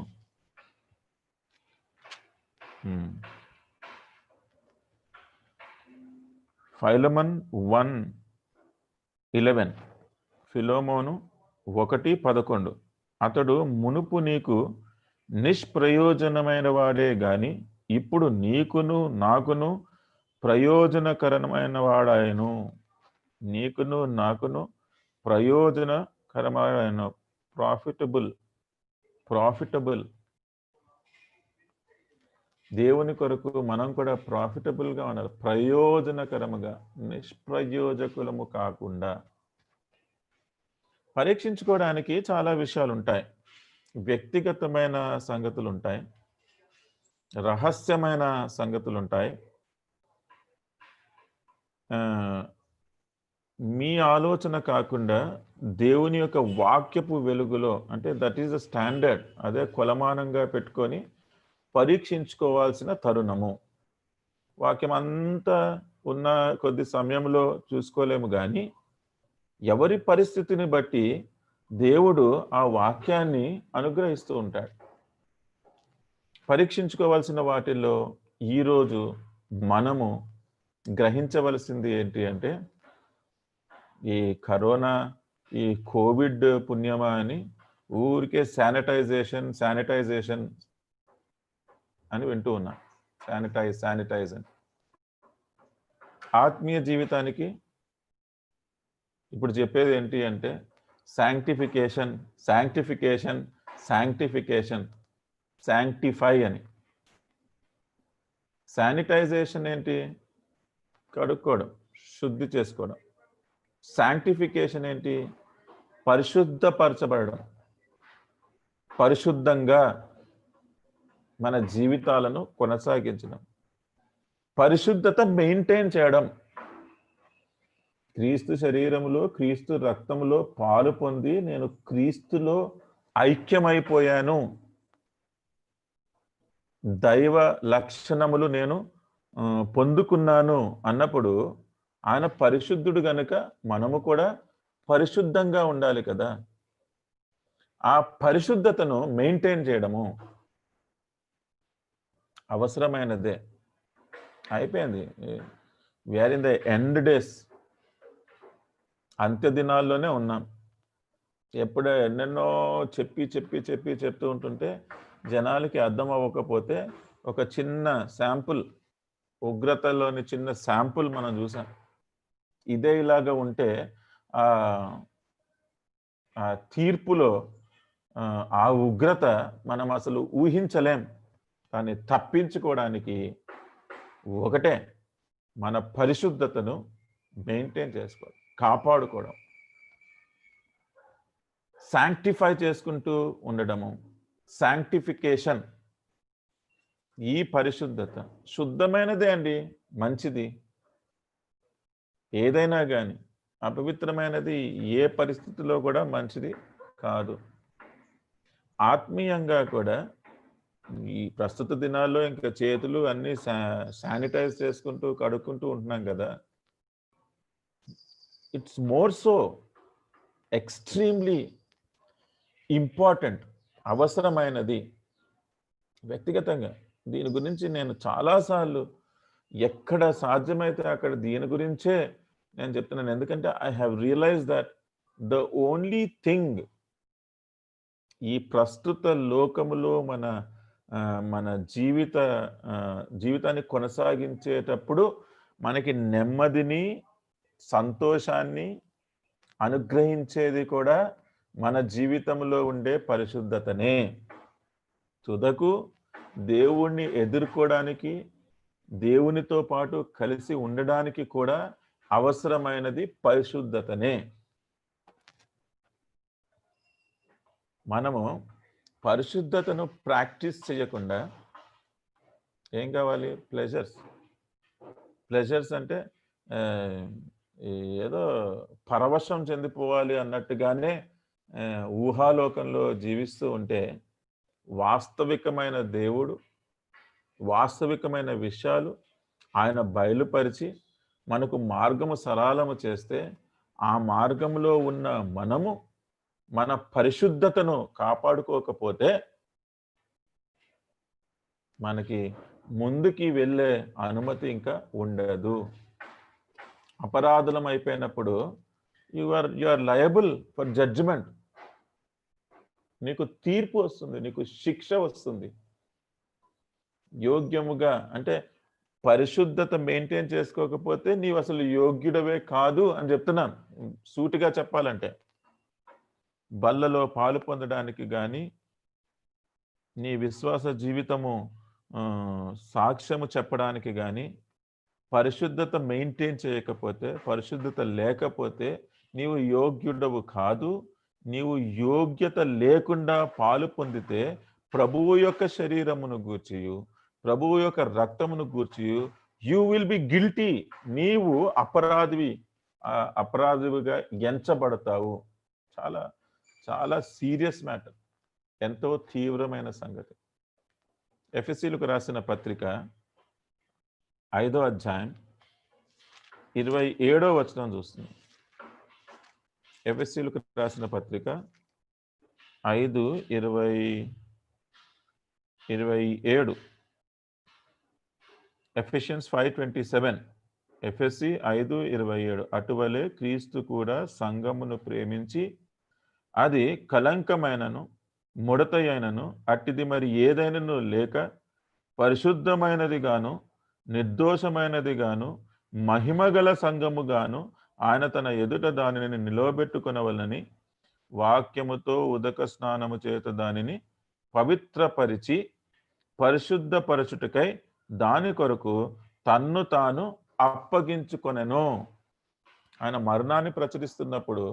ఫైలమన్ 1:11, ఫిలోమోను 1:11. అతడు మునుపు నీకు నిష్ప్రయోజనమైన వాడే గాని ఇప్పుడు నీకును నాకును ప్రయోజనకరమైన వాడాయను. నీకును నాకును ప్రయోజనకరమైన ప్రాఫిటబుల్. దేవుని కొరకు మనం కూడా ప్రాఫిటబుల్గా ఉండాలి, ప్రయోజనకరముగా, నిష్ప్రయోజకులము కాకుండా. పరీక్షించుకోవడానికి చాలా విషయాలు ఉంటాయి. వ్యక్తిగతమైన సంగతులు ఉంటాయి, రహస్యమైన సంగతులు ఉంటాయి. మీ ఆలోచన కాకుండా దేవుని యొక్క వాక్యపు వెలుగులో, అంటే దట్ ఈస్ ద స్టాండర్డ్, అదే కొలమానంగా పెట్టుకొని పరీక్షించుకోవాల్సిన తరుణము. వాక్యం అంతా ఉన్న కొద్ది సమయంలో చూసుకోలేము కానీ ఎవరి పరిస్థితిని బట్టి దేవుడు ఆ వాక్యాన్ని అనుగ్రహిస్తూ ఉంటాడు. పరీక్షించుకోవాల్సిన వాటిల్లో ఈరోజు మనము గ్రహించవలసింది ఏంటి అంటే, ఈ కరోనా, ఈ కోవిడ్ పుణ్యమా అని ఊరికే శానిటైజేషన్ అని వింటూ ఉన్నా. శానిటైజ్ అని. ఆత్మీయ జీవితానికి ఇప్పుడు చెప్పేది ఏంటి అంటే శాంక్టిఫికేషన్, శాంక్టిఫై అని. శానిటైజేషన్ ఏంటి? కడుక్కోవడం, శుద్ధి చేసుకోవడం. శాంక్టిఫికేషన్ ఏంటి? పరిశుద్ధపరచబడడం, పరిశుద్ధంగా మన జీవితాలను కొనసాగించడం, పరిశుద్ధత మెయింటైన్ చేయడం. క్రీస్తు శరీరములో క్రీస్తు రక్తములో పాలు పొంది నేను క్రీస్తులో ఐక్యమైపోయాను, దైవ లక్షణములు నేను పొందుకున్నాను అన్నప్పుడు ఆయన పరిశుద్ధుడు గనుక మనము కూడా పరిశుద్ధంగా ఉండాలి కదా. ఆ పరిశుద్ధతను మెయింటైన్ చేయడము అవసరమైనదే. అయిపోయింది. We are in the end days, అంత్య దినాల్లోనే ఉన్నాం. ఎప్పుడో ఎన్నెన్నో చెప్తూ ఉంటుంటే జనాలకి అర్థం అవ్వకపోతే ఒక చిన్న శాంపుల్, ఉగ్రతలోని చిన్న శాంపుల్ మనం చూసాం. ఇదే ఇలాగా ఉంటే ఆ తీర్పులో ఆ ఉగ్రత మనం అసలు ఊహించలేం. కానీ తప్పించుకోవడానికి ఒకటే, మన పరిశుద్ధతను మెయింటైన్ చేసుకోవాలి, కాపాడుకోవడం, శాంక్టిఫై చేసుకుంటూ ఉండడము. శాంక్టిఫికేషన్, ఈ పరిశుద్ధత శుద్ధమైనదే అండి, మంచిది. ఏదైనా కానీ అపవిత్రమైనది ఏ పరిస్థితిలో కూడా మంచిది కాదు. ఆత్మీయంగా కూడా ఈ ప్రస్తుత దినాల్లో ఇంకా చేతులు అన్నీ శానిటైజ్ చేసుకుంటూ కడుక్కుంటూ ఉంటున్నాం కదా. It's more so extremely important, అవసరమైనది. వ్యక్తిగతంగా దీని గురించి నేను చాలాసార్లు ఎక్కడ సాధ్యమైతే అక్కడ దీని గురించే నేను చెప్తున్నాను. ఎందుకంటే I have realize that the only thing ఈ ప్రస్తుత లోకములో మన జీవితాన్ని కొనసాగించేటప్పుడు మనకి నెమ్మదిని, సంతోషాన్ని అనుగ్రహించేది కూడా మన జీవితంలో ఉండే పరిశుద్ధతనే. తుదకు దేవుణ్ణి ఎదుర్కోవడానికి, దేవునితో పాటు కలిసి ఉండడానికి కూడా అవసరమైనది పరిశుద్ధతనే. మనము పరిశుద్ధతను ప్రాక్టీస్ చేయకుండా ఏం కావాలి? ప్లెజర్స్ అంటే ఏదో పరవశం చెందిపోవాలి అన్నట్టుగానే ఊహాలోకంలో జీవిస్తూ ఉంటే వాస్తవికమైన దేవుడు, వాస్తవికమైన విషయాలు ఆయన బయలుపరిచి మనకు మార్గము సరళము చేస్తే ఆ మార్గంలో ఉన్న మనము మన పరిశుద్ధతను కాపాడుకోకపోతే మనకి ముందుకి వెళ్ళే అనుమతి ఇంకా ఉండదు. అపరాధులం అయిపోయినప్పుడు you are liable for judgement. నీకు తీర్పు వస్తుంది, నీకు శిక్ష వస్తుంది. యోగ్యముగా అంటే పరిశుద్ధత మెయింటైన్ చేసుకోకపోతే నీవు అసలు యోగ్యుడవే కాదు అని చెప్తున్నాను. సూటిగా చెప్పాలంటే బల్లలో పాలు పొందడానికి కానీ, నీ విశ్వాస జీవితము సాక్ష్యము చెప్పడానికి కానీ పరిశుద్ధత మెయింటైన్ చేయకపోతే, పరిశుద్ధత లేకపోతే నీవు యోగ్యుడవు కాదు. నీవు యోగ్యత లేకుండా పాలు పొందితే ప్రభువు యొక్క శరీరమును గూర్చియు, ప్రభువు యొక్క రక్తమును గూర్చియు యూ విల్ బి గిల్టీ. నీవు అపరాధివిగా ఎంచబడతావు. చాలా చాలా సీరియస్ మ్యాటర్, ఎంతో తీవ్రమైన సంగతి. ఎఫెసీయులకు రాసిన పత్రిక 5వ అధ్యాయం 27వ వచనం చూస్తుంది. ఎఫెసీయులకు రాసిన పత్రిక 5:27. ఎఫెషియన్స్ 5:27. ఎఫెసీ 5:27. అటువలే క్రీస్తు కూడా సంఘమును ప్రేమించి అది కలంకమైనను ముడతయైనను అట్టిది మరి ఏదైనను లేక పరిశుద్ధమైనది గాను నిర్దోషమైనది గాను మహిమగల సంఘము గాను ఆయన తన ఎదుట దానిని నిలవబెట్టుకొనవలనని వాక్యముతో ఉదక స్నానము చేత దానిని పవిత్రపరిచి పరిశుద్ధపరచుటకై దాని కొరకు తన్ను తాను అప్పగించుకొనెను. ఆయన మరణాన్ని ప్రచురిస్తున్నప్పుడు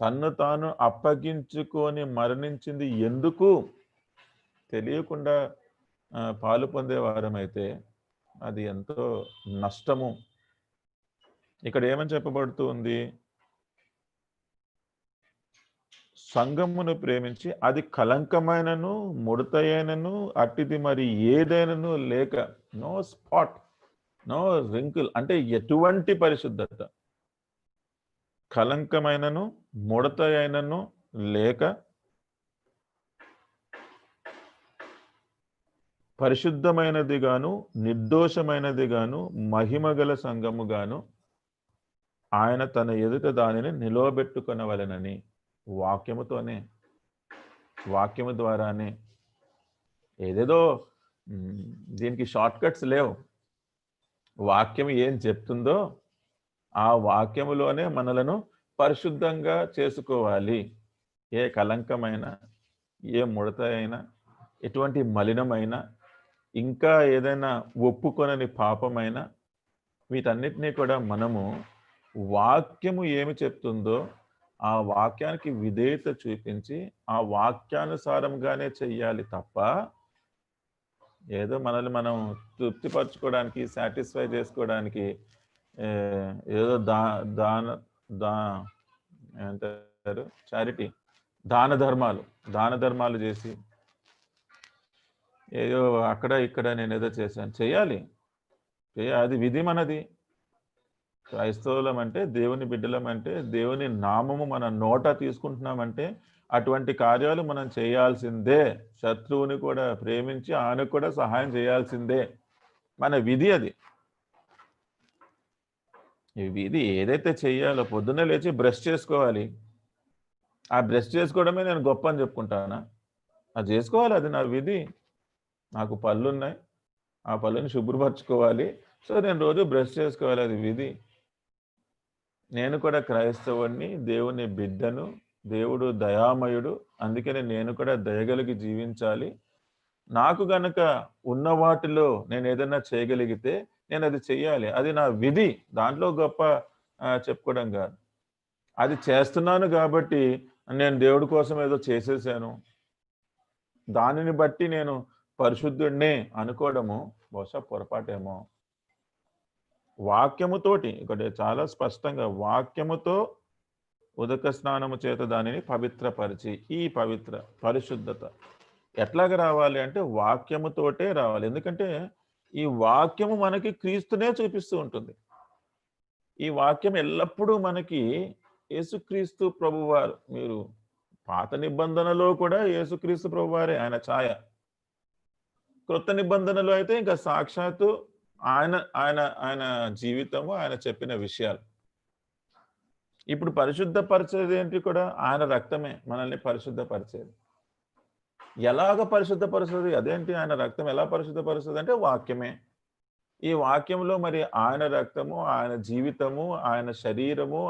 తన్ను తాను అప్పగించుకొని మరణించింది ఎందుకు తెలియకుండా పాలు పొందేవారమైతే అది ఎంతో నష్టము. ఇక్కడ ఏమని చెప్పబడుతూ ఉంది? సంఘమును ప్రేమించి అది కలంకమైనను ముడతయైనను అట్టిది మరి ఏదైనను లేక, నో స్పాట్, నో రింకిల్, అంటే ఎటువంటి పరిశుద్ధత, కలంకమైనను ముడతయైనను లేక పరిశుద్ధమైనదిగాను నిర్దోషమైనదిగాను మహిమగల సంఘముగాను ఆయన తన ఎదుట దానిని నిలవబెట్టుకొనవలెనని. వాక్యముతోనే, వాక్యము ద్వారానే. ఏదేదో దీనికి షార్ట్ కట్స్ లేవు. వాక్యం ఏం చెప్తుందో ఆ వాక్యములోనే మనలను పరిశుద్ధంగా చేసుకోవాలి. ఏ కలంకమైన, ఏ ముడత అయినా, ఎటువంటి మలినమైన, ఇంకా ఏదైనా ఒప్పుకొనని పాపమైన, వీటన్నిటినీ కూడా మనము వాక్యము ఏమి చెప్తుందో ఆ వాక్యానికి విధేయత చూపించి ఆ వాక్యానుసారంగానే చెయ్యాలి తప్ప ఏదో మనల్ని మనం తృప్తిపరచుకోవడానికి, సాటిస్ఫై చేసుకోవడానికి ఏదో ఏమంటారు, చారిటీ, దాన ధర్మాలు చేసి ఏదో అక్కడ ఇక్కడ నేను ఏదో చేశాను, చెయ్యాలి. అది విధి మనది. క్రైస్తవులం అంటే, దేవుని బిడ్డలం అంటే, దేవుని నామము మన నోట తీసుకుంటున్నామంటే అటువంటి కార్యాలు మనం చేయాల్సిందే. శత్రువుని కూడా ప్రేమించి ఆయనకు కూడా సహాయం చేయాల్సిందే. మన విధి అది. ఈ విధి ఏదైతే చెయ్యాలో, పొద్దున్నే లేచి బ్రష్ చేసుకోవాలి. ఆ బ్రష్ చేసుకోవడమే నేను గొప్ప అని చెప్పుకుంటానా? అది చేసుకోవాలి, అది నా విధి. నాకు పళ్ళున్నాయి, ఆ పళ్ళుని శుభ్రపరచుకోవాలి. సో నేను రోజు బ్రష్ చేసుకోవాలి, అది విధి. నేను కూడా క్రైస్తవుణ్ణి, దేవుని బిడ్డను, దేవుడు దయామయుడు, అందుకని నేను కూడా దయగలిగి జీవించాలి. నాకు గనక ఉన్న వాటిలో నేను ఏదైనా చేయగలిగితే నేను అది చెయ్యాలి. అది నా విధి. దాంట్లో గొప్ప చెప్పుకోవడం కాదు. అది చేస్తున్నాను కాబట్టి నేను దేవుడి కోసం ఏదో చేసేసాను, దానిని బట్టి నేను పరిశుద్ధుడినే అనుకోవడము బహుశా పొరపాటేమో. వాక్యముతోటి, ఇక్కడ చాలా స్పష్టంగా వాక్యముతో ఉదక స్నానము చేత దానిని పవిత్రపరిచి, ఈ పరిశుద్ధత ఎట్లాగ రావాలి అంటే వాక్యముతోటే రావాలి. ఎందుకంటే ఈ వాక్యము మనకి క్రీస్తునే చూపిస్తూ ఉంటుంది. ఈ వాక్యం ఎల్లప్పుడూ మనకి యేసుక్రీస్తు ప్రభువారు, మీరు పాత నిబంధనలో కూడా యేసుక్రీస్తు ప్రభువారే, ఆయన ఛాయ. క్రొత్త నిబంధనలో అయితే ఇంకా సాక్షాత్తు ఆయన ఆయన ఆయన జీవితము, ఆయన చెప్పిన విషయాలు. ఇప్పుడు పరిశుద్ధపరిచేది ఏంటి కూడా? ఆయన రక్తమే మనల్ని పరిశుద్ధపరిచేది. ఎలాగ పరిశుద్ధపరుస్తుంది? అదేంటి ఆయన రక్తం ఎలా పరిశుద్ధపరుస్తుంది అంటే వాక్యమే. ఈ వాక్యంలో మరి ఆయన రక్తము, ఆయన జీవితము, ఆయన శరీరము,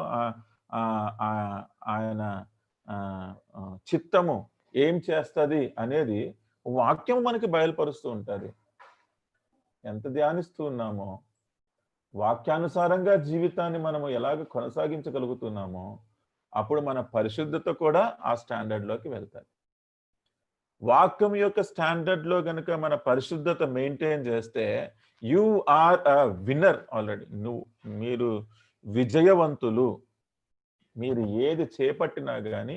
ఆయన చిత్తము ఏం చేస్తుంది అనేది వాక్యం మనకి బయలుపరుస్తూ ఉంటుంది. ఎంత ధ్యానిస్తూ ఉన్నామో, వాక్యానుసారంగా జీవితాన్ని మనము ఎలాగ కొనసాగించగలుగుతున్నామో అప్పుడు మన పరిశుద్ధత కూడా ఆ స్టాండర్డ్లోకి వెళ్తాయి. వాక్యం యొక్క స్టాండర్డ్లో కనుక మన పరిశుద్ధత మెయింటైన్ చేస్తే you are a winner already. మీరు విజయవంతులు. మీరు ఏది చేపట్టినా కానీ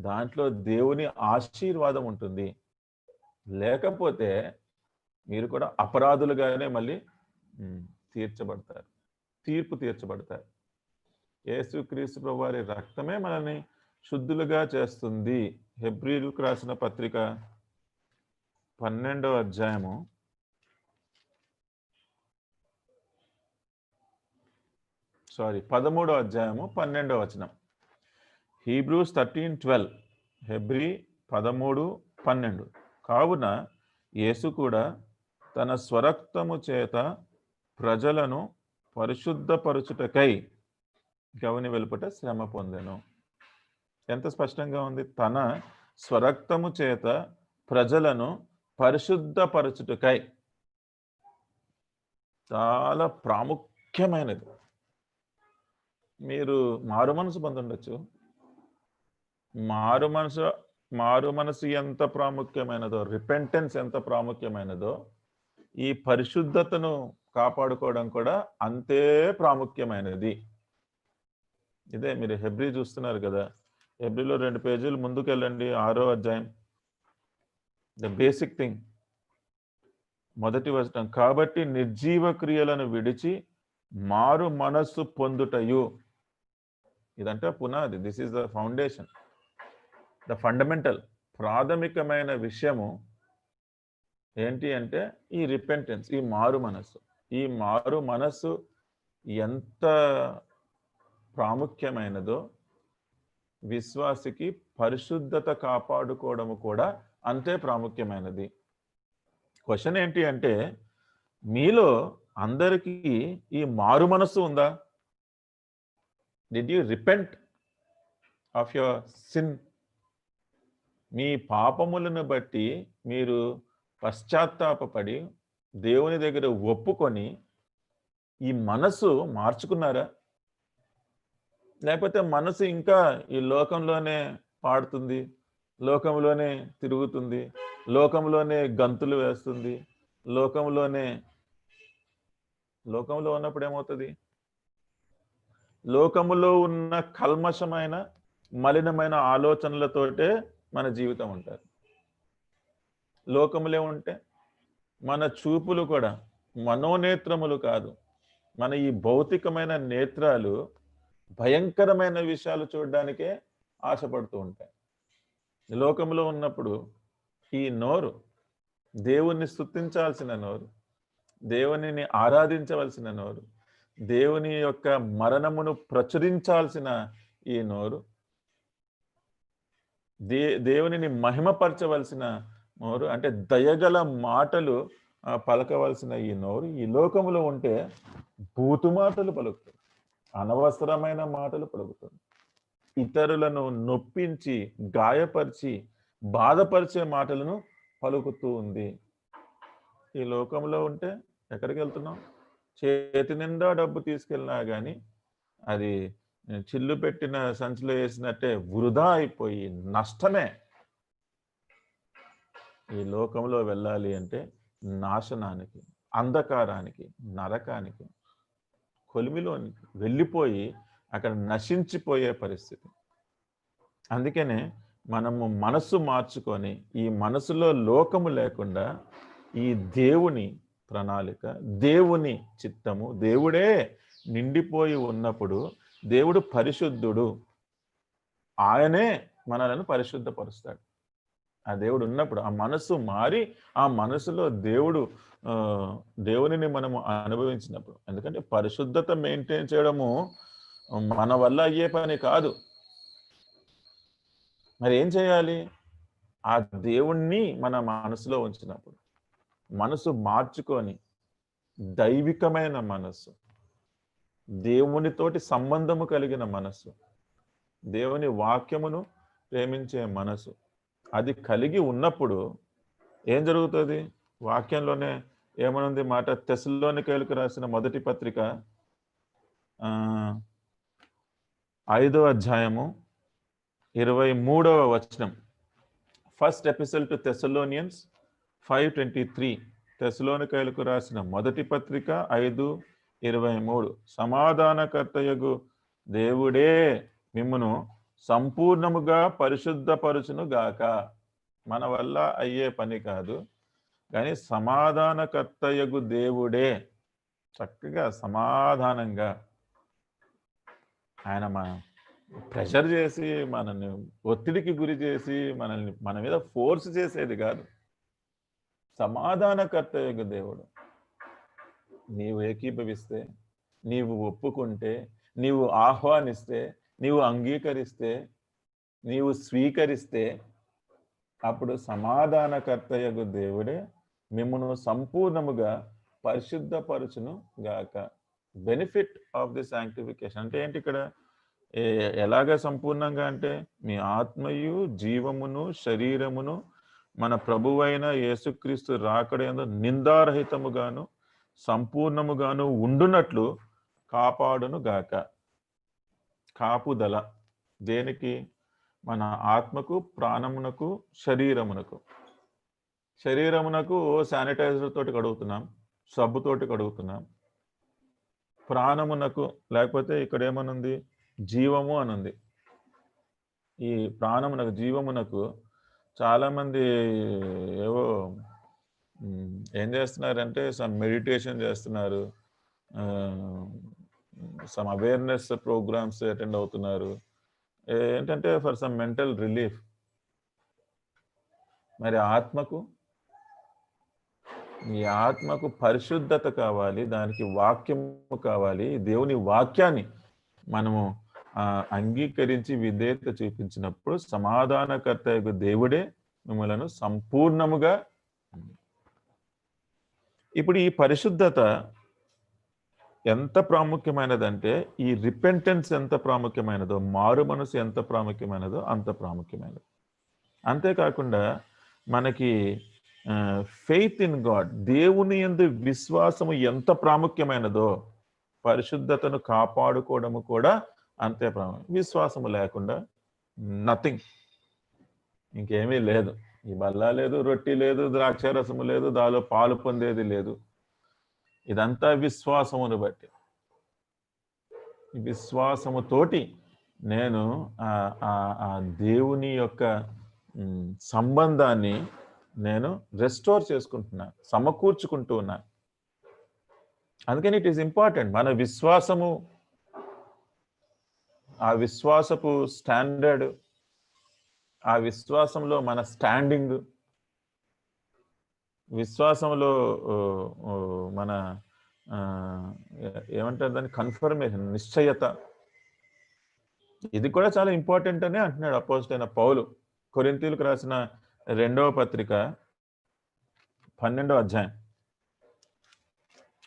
దాంట్లో దేవుని ఆశీర్వాదం ఉంటుంది. లేకపోతే మీరు కూడా అపరాధులుగానే మళ్ళీ తీర్పు తీర్చబడతారు. యేసుక్రీస్తు ప్రభువు వారి రక్తమే మనల్ని శుద్ధులుగా చేస్తుంది. హెబ్రీయులకు రాసిన పత్రిక 12వ అధ్యాయము 13వ అధ్యాయము 12వ వచనం. హీబ్రూస్ 13:12. హెబ్రీ 13:12. కావున యేసు కూడా తన స్వరక్తము చేత ప్రజలను పరిశుద్ధపరచుటకై గవని వెలుపట శ్రమ పొందెను. ఎంత స్పష్టంగా ఉంది? తన స్వరక్తము చేత ప్రజలను పరిశుద్ధపరచుటకై. చాలా ప్రాముఖ్యమైనది. మీరు మారు మనసు పొందుండొచ్చు. మారు మనసు ఎంత ప్రాముఖ్యమైనదో, రిపెంటెన్స్ ఎంత ప్రాముఖ్యమైనదో, ఈ పరిశుద్ధతను కాపాడుకోవడం కూడా అంతే ప్రాముఖ్యమైనది. ఇదే మీరు హెబ్రీ చూస్తున్నారు కదా, హెబ్రీలో 2 పేజీలు ముందుకెళ్ళండి, 6వ అధ్యాయం. ద బేసిక్ థింగ్, మొదటి వచనం, కాబట్టి నిర్జీవ క్రియలను విడిచి మారు మనస్సు పొందుటయు. ఇదంటే పునాది, this is the foundation, the fundamental, ప్రాథమికమైన విషయము ఏంటి అంటే ఈ రిపెంటెన్స్, ఈ మారు మనస్సు. ఈ మారు మనస్సు ఎంత ప్రాముఖ్యమైనదో విశ్వాసికి పరిశుద్ధత కాపాడుకోవడము కూడా అంతే ప్రాముఖ్యమైనది. క్వశ్చన్ ఏంటి అంటే, మీలో అందరికీ ఈ మారు మనస్సు ఉందా? Did you repent of your sin? మీ పాపములను బట్టి మీరు పశ్చాత్తాపపడి దేవుని దగ్గర ఒప్పుకొని ఈ మనసు మార్చుకున్నారా? లేకపోతే మనసు ఇంకా ఈ లోకంలోనే పాడుతుంది, లోకంలోనే తిరుగుతుంది, లోకంలోనే గంతులు వేస్తుంది, లోకంలో ఉన్నప్పుడు ఏమవుతుంది? లోకములో ఉన్న కల్మషమైన మలినమైన ఆలోచనలతోటే మన జీవితం ఉంటుంది. లోకములే ఉంటే మన చూపులు కూడా మనోనేత్రములు కాదు, మన ఈ భౌతికమైన నేత్రాలు భయంకరమైన విషయాలు చూడడానికే ఆశపడుతూ ఉంటాయి. లోకంలో ఉన్నప్పుడు ఈ నోరు దేవుణ్ణి స్తుతించాల్సిన నోరు, దేవునిని ఆరాధించవలసిన నోరు, దేవుని యొక్క మరణమును ప్రచురించాల్సిన ఈ నోరు, దేవునిని మహిమపరచవలసిన నోరు, అంటే దయగల మాటలు పలకవలసిన ఈ నోరు ఈ లోకములో ఉంటే బూతు మాటలు పలుకుతుంది, అనవసరమైన మాటలు పలుకుతుంది, ఇతరులను నొప్పించి గాయపరిచి బాధపరిచే మాటలను పలుకుతూ ఉంది. ఈ లోకంలో ఉంటే ఎక్కడికి వెళ్తున్నాం? చేతి నిండా డబ్బు తీసుకెళ్ళినా కానీ అది చిల్లు పెట్టిన సంచిలో వేసినట్టే వృధా అయిపోయి నష్టమే. ఈ లోకంలో వెళ్ళాలి అంటే నాశనానికి, అంధకారానికి, నరకానికి, కొలిమిలోనికి వెళ్ళిపోయి అక్కడ నశించిపోయే పరిస్థితి. అందుకనే మనము మనసు మార్చుకొని ఈ మనసులో లోకము లేకుండా ఈ దేవుని ప్రణాళిక, దేవుని చిత్తము, దేవుడే నిండిపోయి ఉన్నప్పుడు దేవుడు పరిశుద్ధుడు, ఆయనే మనలను పరిశుద్ధపరుస్తాడు. ఆ దేవుడు ఉన్నప్పుడు ఆ మనసు మారి ఆ మనసులో దేవునిని మనము అనుభవించినప్పుడు, ఎందుకంటే పరిశుద్ధత మెయింటైన్ చేయడము మన వల్ల అయ్యే పని కాదు. మరి ఏం చేయాలి? ఆ దేవుణ్ణి మన మనసులో ఉంచినప్పుడు మనసు మార్చుకొని దైవికమైన మనస్సు, దేవునితోటి సంబంధము కలిగిన మనస్సు, దేవుని వాక్యమును ప్రేమించే మనసు అది కలిగి ఉన్నప్పుడు ఏం జరుగుతుంది? వాక్యంలోనే ఏమనుంది మాట? తెస్సలోనికైయులకు రాసిన మొదటి పత్రిక 5వ అధ్యాయము 23వ వచనం. First episode to Thessalonians 5:23. తెస్సలోనికైయులకు రాసిన మొదటి పత్రిక 5:23. సమాధానకర్తయగు దేవుడే మిమ్మును సంపూర్ణముగా పరిశుద్ధపరచును గాక. మన వల్ల అయ్యే పని కాదు, కానీ సమాధానకర్తయగు దేవుడే చక్కగా సమాధానంగా ఆయన ప్రెషర్ చేసి మనల్ని ఒత్తిడికి గురి చేసి మనల్ని మన మీద ఫోర్స్ చేసేది కాదు. సమాధానకర్తయగు దేవుడు. నీవు ఏకీభవిస్తే, నీవు ఒప్పుకుంటే, నీవు ఆహ్వానిస్తే, నీవు అంగీకరిస్తే, నీవు స్వీకరిస్తే అప్పుడు సమాధానకర్తయగు దేవుడే మిమ్మును సంపూర్ణముగా పరిశుద్ధపరచును గాక. బెనిఫిట్ ఆఫ్ ది సాంక్టిఫికేషన్ అంటే ఏంటి ఇక్కడ? ఎలాగ సంపూర్ణంగా అంటే మీ ఆత్మయు జీవమును శరీరమును మన ప్రభువైన యేసుక్రీస్తు రాకడయందు నిందారహితముగాను సంపూర్ణముగాను ఉండునట్లు కాపాడును గాక. కాపుదల దేనికి? మన ఆత్మకు, ప్రాణమునకు, శరీరమునకు. శరీరమునకు శానిటైజర్ తోటి కడుగుతున్నాం, సబ్బుతోటి కడుగుతున్నాం. ప్రాణమునకు, లేకపోతే ఇక్కడ ఏమనుంది, జీవము అనుంది. ఈ ప్రాణమునకు, జీవమునకు చాలామంది ఏవో ఏం చేస్తున్నారంటే సమ్ మెడిటేషన్ చేస్తున్నారు, సమ్ అవేర్నెస్ ప్రోగ్రామ్స్ అటెండ్ అవుతున్నారు, ఏంటంటే ఫర్ సమ్ మెంటల్ రిలీఫ్. మరి ఆత్మకు, ఈ ఆత్మకు పరిశుద్ధత కావాలి, దానికి వాక్యము కావాలి. దేవుని వాక్యాన్ని మనము అంగీకరించి విధేయత చూపించినప్పుడు సమాధానకర్త యొక్క దేవుడే మిమ్మలను సంపూర్ణముగా. ఇప్పుడు ఈ పరిశుద్ధత ఎంత ప్రాముఖ్యమైనదంటే, ఈ రిపెంటెన్స్ ఎంత ప్రాముఖ్యమైనదో, మారు మనసు ఎంత ప్రాముఖ్యమైనదో అంత ప్రాముఖ్యమైనది. అంతేకాకుండా మనకి ఫెయిత్ ఇన్ గాడ్, దేవుని యందు విశ్వాసము ఎంత ప్రాముఖ్యమైనదో పరిశుద్ధతను కాపాడుకోవడము కూడా అంతే ప్రాముఖ్యం. విశ్వాసము లేకుండా నథింగ్, ఇంకేమీ లేదు. ఈ బల్ల లేదు, రొట్టి లేదు, ద్రాక్షారసము లేదు, దానిలో పాలు పొందేది లేదు. ఇదంతా విశ్వాసమును బట్టి. విశ్వాసముతోటి నేను ఆ దేవుని యొక్క సంబంధాన్ని నేను రెస్టోర్ చేసుకుంటున్నాను, సమకూర్చుకుంటూ ఉన్నాను. అందుకని ఇట్ ఈస్ ఇంపార్టెంట్. మన విశ్వాసము, ఆ విశ్వాసపు స్టాండర్డ్, ఆ విశ్వాసంలో మన స్టాండింగ్, విశ్వాసంలో మన ఏమంటారు దాన్ని, కన్ఫర్మేషన్, నిశ్చయత, ఇది కూడా చాలా ఇంపార్టెంట్ అని అంటున్నాడు అపోస్తలుడైన పౌలు. కొరింథీయులకు రాసిన 2వ పత్రిక 12వ అధ్యాయం.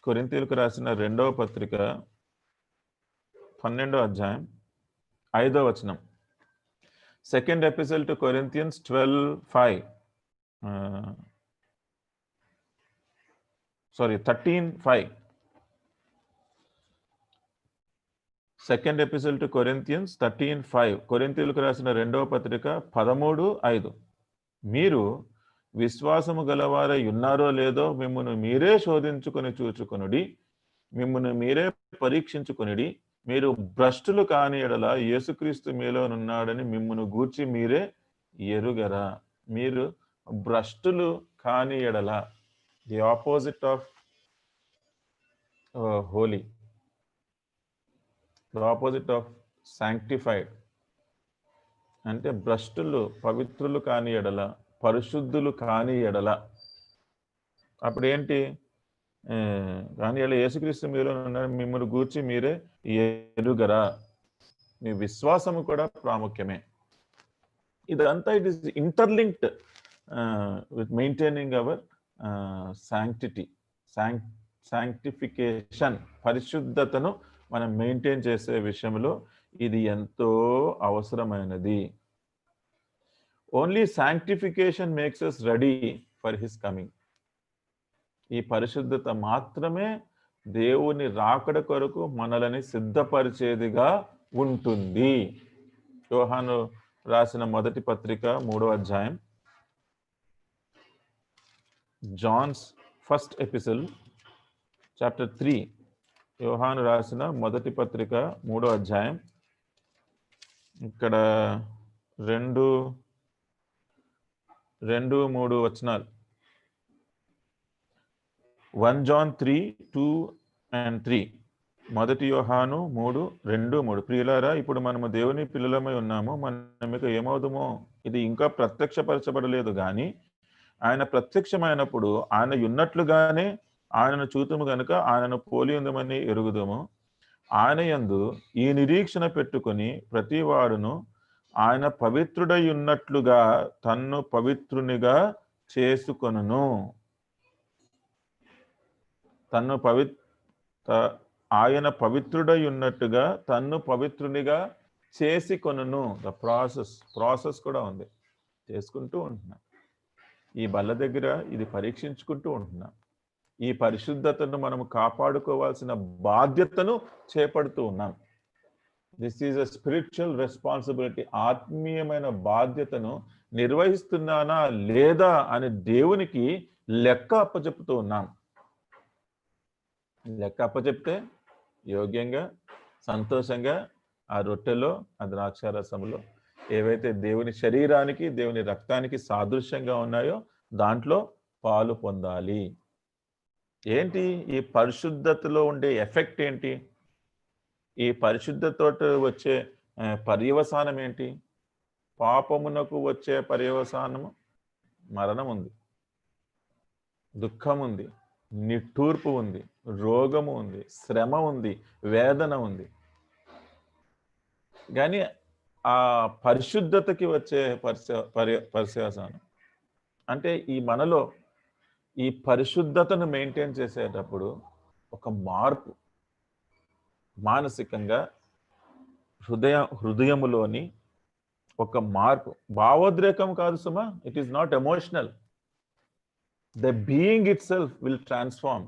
కొరింథీయులకు రాసిన 2వ పత్రిక 12వ అధ్యాయం 5వ వచనం. Second episode to Corinthians 12:5, 13:5. Second episode to Corinthians 13:5. కొరింథీయులకు రాసిన 2వ పత్రిక 13:5. మీరు విశ్వాసము గలవారై ఉన్నారో లేదో మిమ్మును మీరే శోధించుకొని చూచుకొనుడి, మిమ్మును మీరే పరీక్షించుకొనుడి. మీరు భ్రష్టులు కాని ఎడల యేసుక్రీస్తు మీలోనున్నాడని మిమ్మును గూర్చి మీరే ఎరుగరా. మీరు భ్రష్టులు కాని ఎడల, the opposite of holy, the opposite of sanctified. అంటే భ్రష్టులు, పవిత్రులు కాని ఎడల, పరిశుద్ధులు కాని ఎడల. అప్పుడు ఏంటి? కానీ ఇలా యేసుక్రీస్తు మీలో మిమ్మల్ని గూర్చి మీరే ఎరుగరా. మీ విశ్వాసము కూడా ప్రాముఖ్యమే. ఇదంతా it is interlinked with maintaining our sanctity, sanctification. పరిశుద్ధతను మనం మెయింటైన్ చేసే విషయంలో ఇది ఎంతో అవసరమైనది. Only sanctification makes us ready for his coming. ఈ పరిశుద్ధత మాత్రమే దేవుని రాకడ కొరకు మనల్ని సిద్ధపరిచేదిగా ఉంటుంది. యోహాను రాసిన మొదటి పత్రిక 3వ అధ్యాయం, జాన్స్ ఫస్ట్ ఎపిసోడ్ చాప్టర్ 3. యోహాను రాసిన మొదటి పత్రిక 3వ అధ్యాయం, ఇక్కడ 2-3 వచనాలు. 1 John 3:2-3. మొదటి యోహాను 3:2-3. ప్రియులారా, ఇప్పుడు మనము దేవుని పిల్లలమై ఉన్నాము, మనం ఇక ఏమవుదుమో ఇది ఇంకా ప్రత్యక్షపరచబడలేదు గాని ఆయన ప్రత్యక్షమైనప్పుడు ఆయన ఉన్నట్లుగానే ఆయనను చూతుము గనుక ఆయనను పోలి ఉందమని ఎరుగుదుము. ఆయన యందు ఈ నిరీక్షణ పెట్టుకొని ప్రతి వాడును ఆయన పవిత్రుడై ఉన్నట్లుగా తన్ను పవిత్రునిగా చేసుకొనును. ఆయన పవిత్రుడై ఉన్నట్టుగా తన్ను పవిత్రునిగా చేసుకొనును. ద ప్రాసెస్ కూడా ఉంది. చేసుకుంటూ ఉంటున్నాం. ఈ బల్ల దగ్గర ఇది పరీక్షించుకుంటూ ఉంటున్నాం. ఈ పరిశుద్ధతను మనము కాపాడుకోవాల్సిన బాధ్యతను చేపడుతూ ఉన్నాం. This is a spiritual responsibility. ఆత్మీయమైన బాధ్యతను నిర్వహిస్తున్నానా లేదా అని దేవునికి లెక్క అప్పచెప్పుతూ ఉన్నాం. లెక్క అప్పచెప్తే యోగ్యంగా, సంతోషంగా ఆ రొట్టెలో, ఆ ద్రాక్షారసంలో ఏవైతే దేవుని శరీరానికి, దేవుని రక్తానికి సాదృశ్యంగా ఉన్నాయో దాంట్లో పాలు పొందాలి. ఏంటి ఈ పరిశుద్ధతలో ఉండే ఎఫెక్ట్ ఏంటి? ఈ పరిశుద్ధతతోటి వచ్చే పర్యవసానం ఏంటి? పాపమునకు వచ్చే పర్యవసానము మరణం ఉంది, దుఃఖం ఉంది, నిట్టూర్పు ఉంది, రోగము ఉంది, శ్రమ ఉంది, వేదన ఉంది. కానీ ఆ పరిశుద్ధతకి వచ్చే పర్యవసానం అంటే ఈ మనలో ఈ పరిశుద్ధతను మెయింటైన్ చేసేటప్పుడు ఒక మార్పు మానసికంగా హృదయములోని ఒక మార్పు, భావోద్రేకం కాదు సుమా, it is not emotional. The being itself will transform.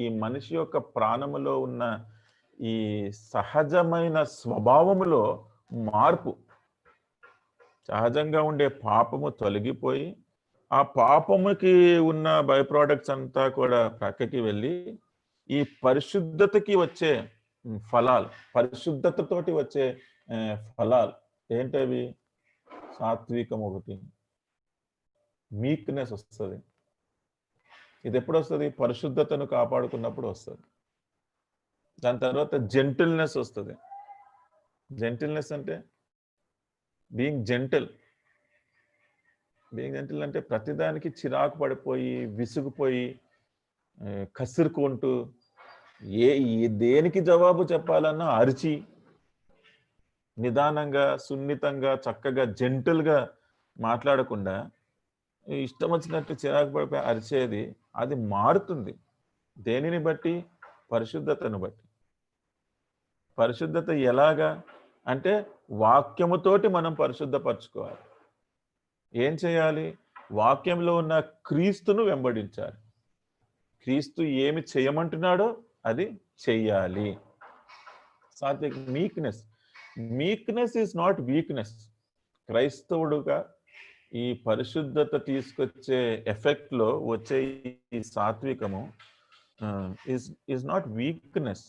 ఈ మనిషి యొక్క ప్రాణములో ఉన్న ఈ సహజమైన స్వభావములో మార్పు, సహజంగా ఉండే పాపము తొలగిపోయి ఆ పాపముకి ఉన్న బై ప్రోడక్ట్స్ అంతా కూడా ప్రక్కకి వెళ్ళి ఈ పరిశుద్ధతకి వచ్చే ఫలాలు, పరిశుద్ధతతోటి వచ్చే ఫలాలు ఏంటవి? సాత్వికం ఒకటి, మీక్నెస్ వస్తుంది. ఇది ఎప్పుడు వస్తుంది? పరిశుద్ధతను కాపాడుకున్నప్పుడు వస్తుంది. దాని తర్వాత జెంటిల్నెస్ వస్తుంది. జెంటిల్నెస్ అంటే బీయింగ్ జెంటిల్. బీయింగ్ జెంటిల్ అంటే ప్రతిదానికి చిరాకు పడిపోయి, విసుగుపోయి, కసురుకుంటూ, దేనికి జవాబు చెప్పాలన్నా అరిచి, నిదానంగా, సున్నితంగా, చక్కగా, జెంటిల్గా మాట్లాడకుండా ఇష్టం వచ్చినట్టు చిరాకు పడిపోయి అరిచేది, అది మారుతుంది. దేనిని బట్టి? పరిశుద్ధతను బట్టి. పరిశుద్ధత ఎలాగా అంటే వాక్యముతోటి మనం పరిశుద్ధపరచుకోవాలి. ఏం చేయాలి? వాక్యంలో ఉన్న క్రీస్తును వెంబడించాలి. క్రీస్తు ఏమి చేయమంటున్నాడో అది చెయ్యాలి. సాత్విక meekness. Meekness is not weakness. క్రైస్తవుడుగా ఈ పరిశుద్ధత తీసుకొచ్చే ఎఫెక్ట్లో వచ్చే ఈ సాత్వికము ఈజ్ నాట్ వీక్నెస్.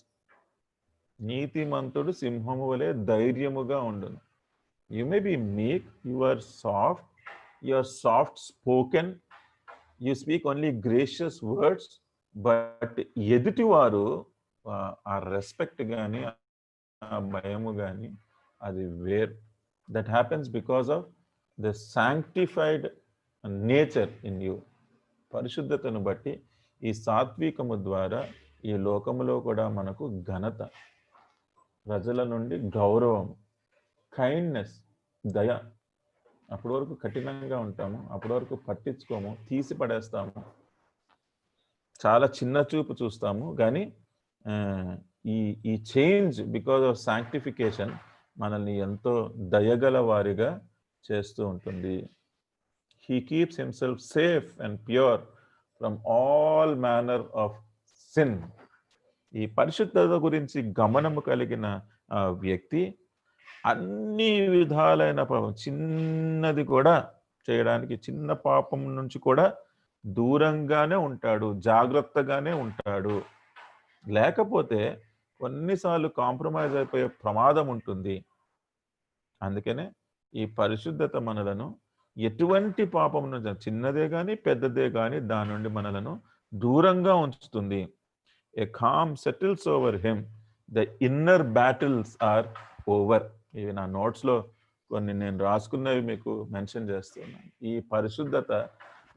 నీతిమంతుడు సింహము వలె ధైర్యముగా ఉండును. You may be meek, you are soft, you are soft spoken, you speak only gracious words, but ఎదుటివారు ఆ రెస్పెక్ట్ కానీ ఆ భయము కానీ అది వేర్. That happens because of the sanctified nature in you. పరిశుద్ధతను బట్టి ఈ సాత్వికము ద్వారా ఈ లోకములో కూడా మనకు ఘనత, ప్రజల నుండి గౌరవం, కైండ్నెస్, దయ. అప్పటి వరకు కఠినంగా ఉంటాము, అప్పటి వరకు పట్టించుకోము, తీసి పడేస్తాము, చాలా చిన్న చూపు చూస్తాము. కానీ ఈ చేంజ్ బికాజ్ ఆఫ్ సాంక్టిఫికేషన్ మనల్ని ఎంతో దయగల వారిగా చేస్తూ ఉంటుంది. He keeps himself safe and pure from all manner of sin. ఈ పరిశుద్ధత గురించి గమనము కలిగిన వ్యక్తి అన్ని విధాలైన పాపం, చిన్నది కూడా చేయడానికి, చిన్న పాపం నుంచి కూడా దూరంగానే ఉంటాడు, జాగ్రత్తగానే ఉంటాడు. లేకపోతే కొన్నిసార్లు కాంప్రమైజ్ అయిపోయే ప్రమాదం ఉంటుంది. అందుకనే ఈ పరిశుద్ధత మనలను ఎటువంటి పాపం నుంచి, చిన్నదే కానీ పెద్దదే కానీ, దాని నుండి మనలను దూరంగా ఉంచుతుంది. A calm settles over him. The inner battles are over. ఇవి నా నోట్స్లో కొన్ని నేను రాసుకున్నవి మీకు మెన్షన్ చేస్తున్నాను. ఈ పరిశుద్ధత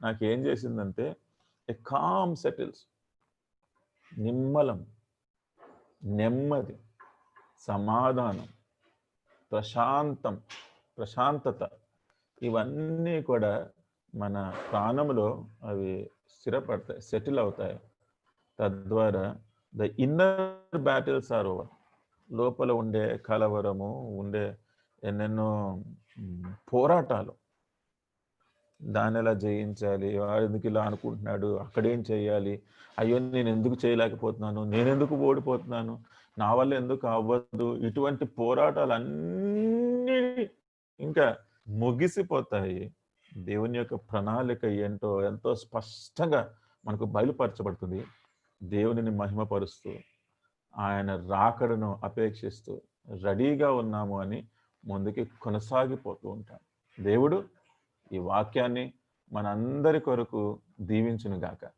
నాకు ఏం చేసిందంటే ఏ కామ్ సెటిల్స్, నిమ్మలం, నెమ్మది, సమాధానం, ప్రశాంతత, ఇవన్నీ కూడా మన ప్రాణంలో అవి స్థిరపడతాయి, సెటిల్ అవుతాయి. తద్వారా the inner battles are over. లోపల ఉండే కలవరము, ఉండే ఎన్నెన్నో పోరాటాలు, దాన్ని ఎలా జయించాలి, వాడు ఎందుకు ఇలా అనుకుంటున్నాడు, అక్కడేం చేయాలి, అయ్యో నేను ఎందుకు చేయలేకపోతున్నాను, నేనెందుకు ఓడిపోతున్నాను, నా వల్ల ఎందుకు అవ్వదు, ఇటువంటి పోరాటాలు అన్నీ ఇంకా ముగిసిపోతాయి. దేవుని యొక్క ప్రణాళిక ఏంటో ఎంతో స్పష్టంగా మనకు బయలుపరచబడుతుంది. దేవునిని మహిమపరుస్తూ ఆయన రాకడను అపేక్షిస్తూ రెడీగా ఉన్నాము అని ముందుకి కొనసాగిపోతూ ఉంటాం. దేవుడు ఈ వాక్యాన్ని మనందరి కొరకు దీవించునుగాక.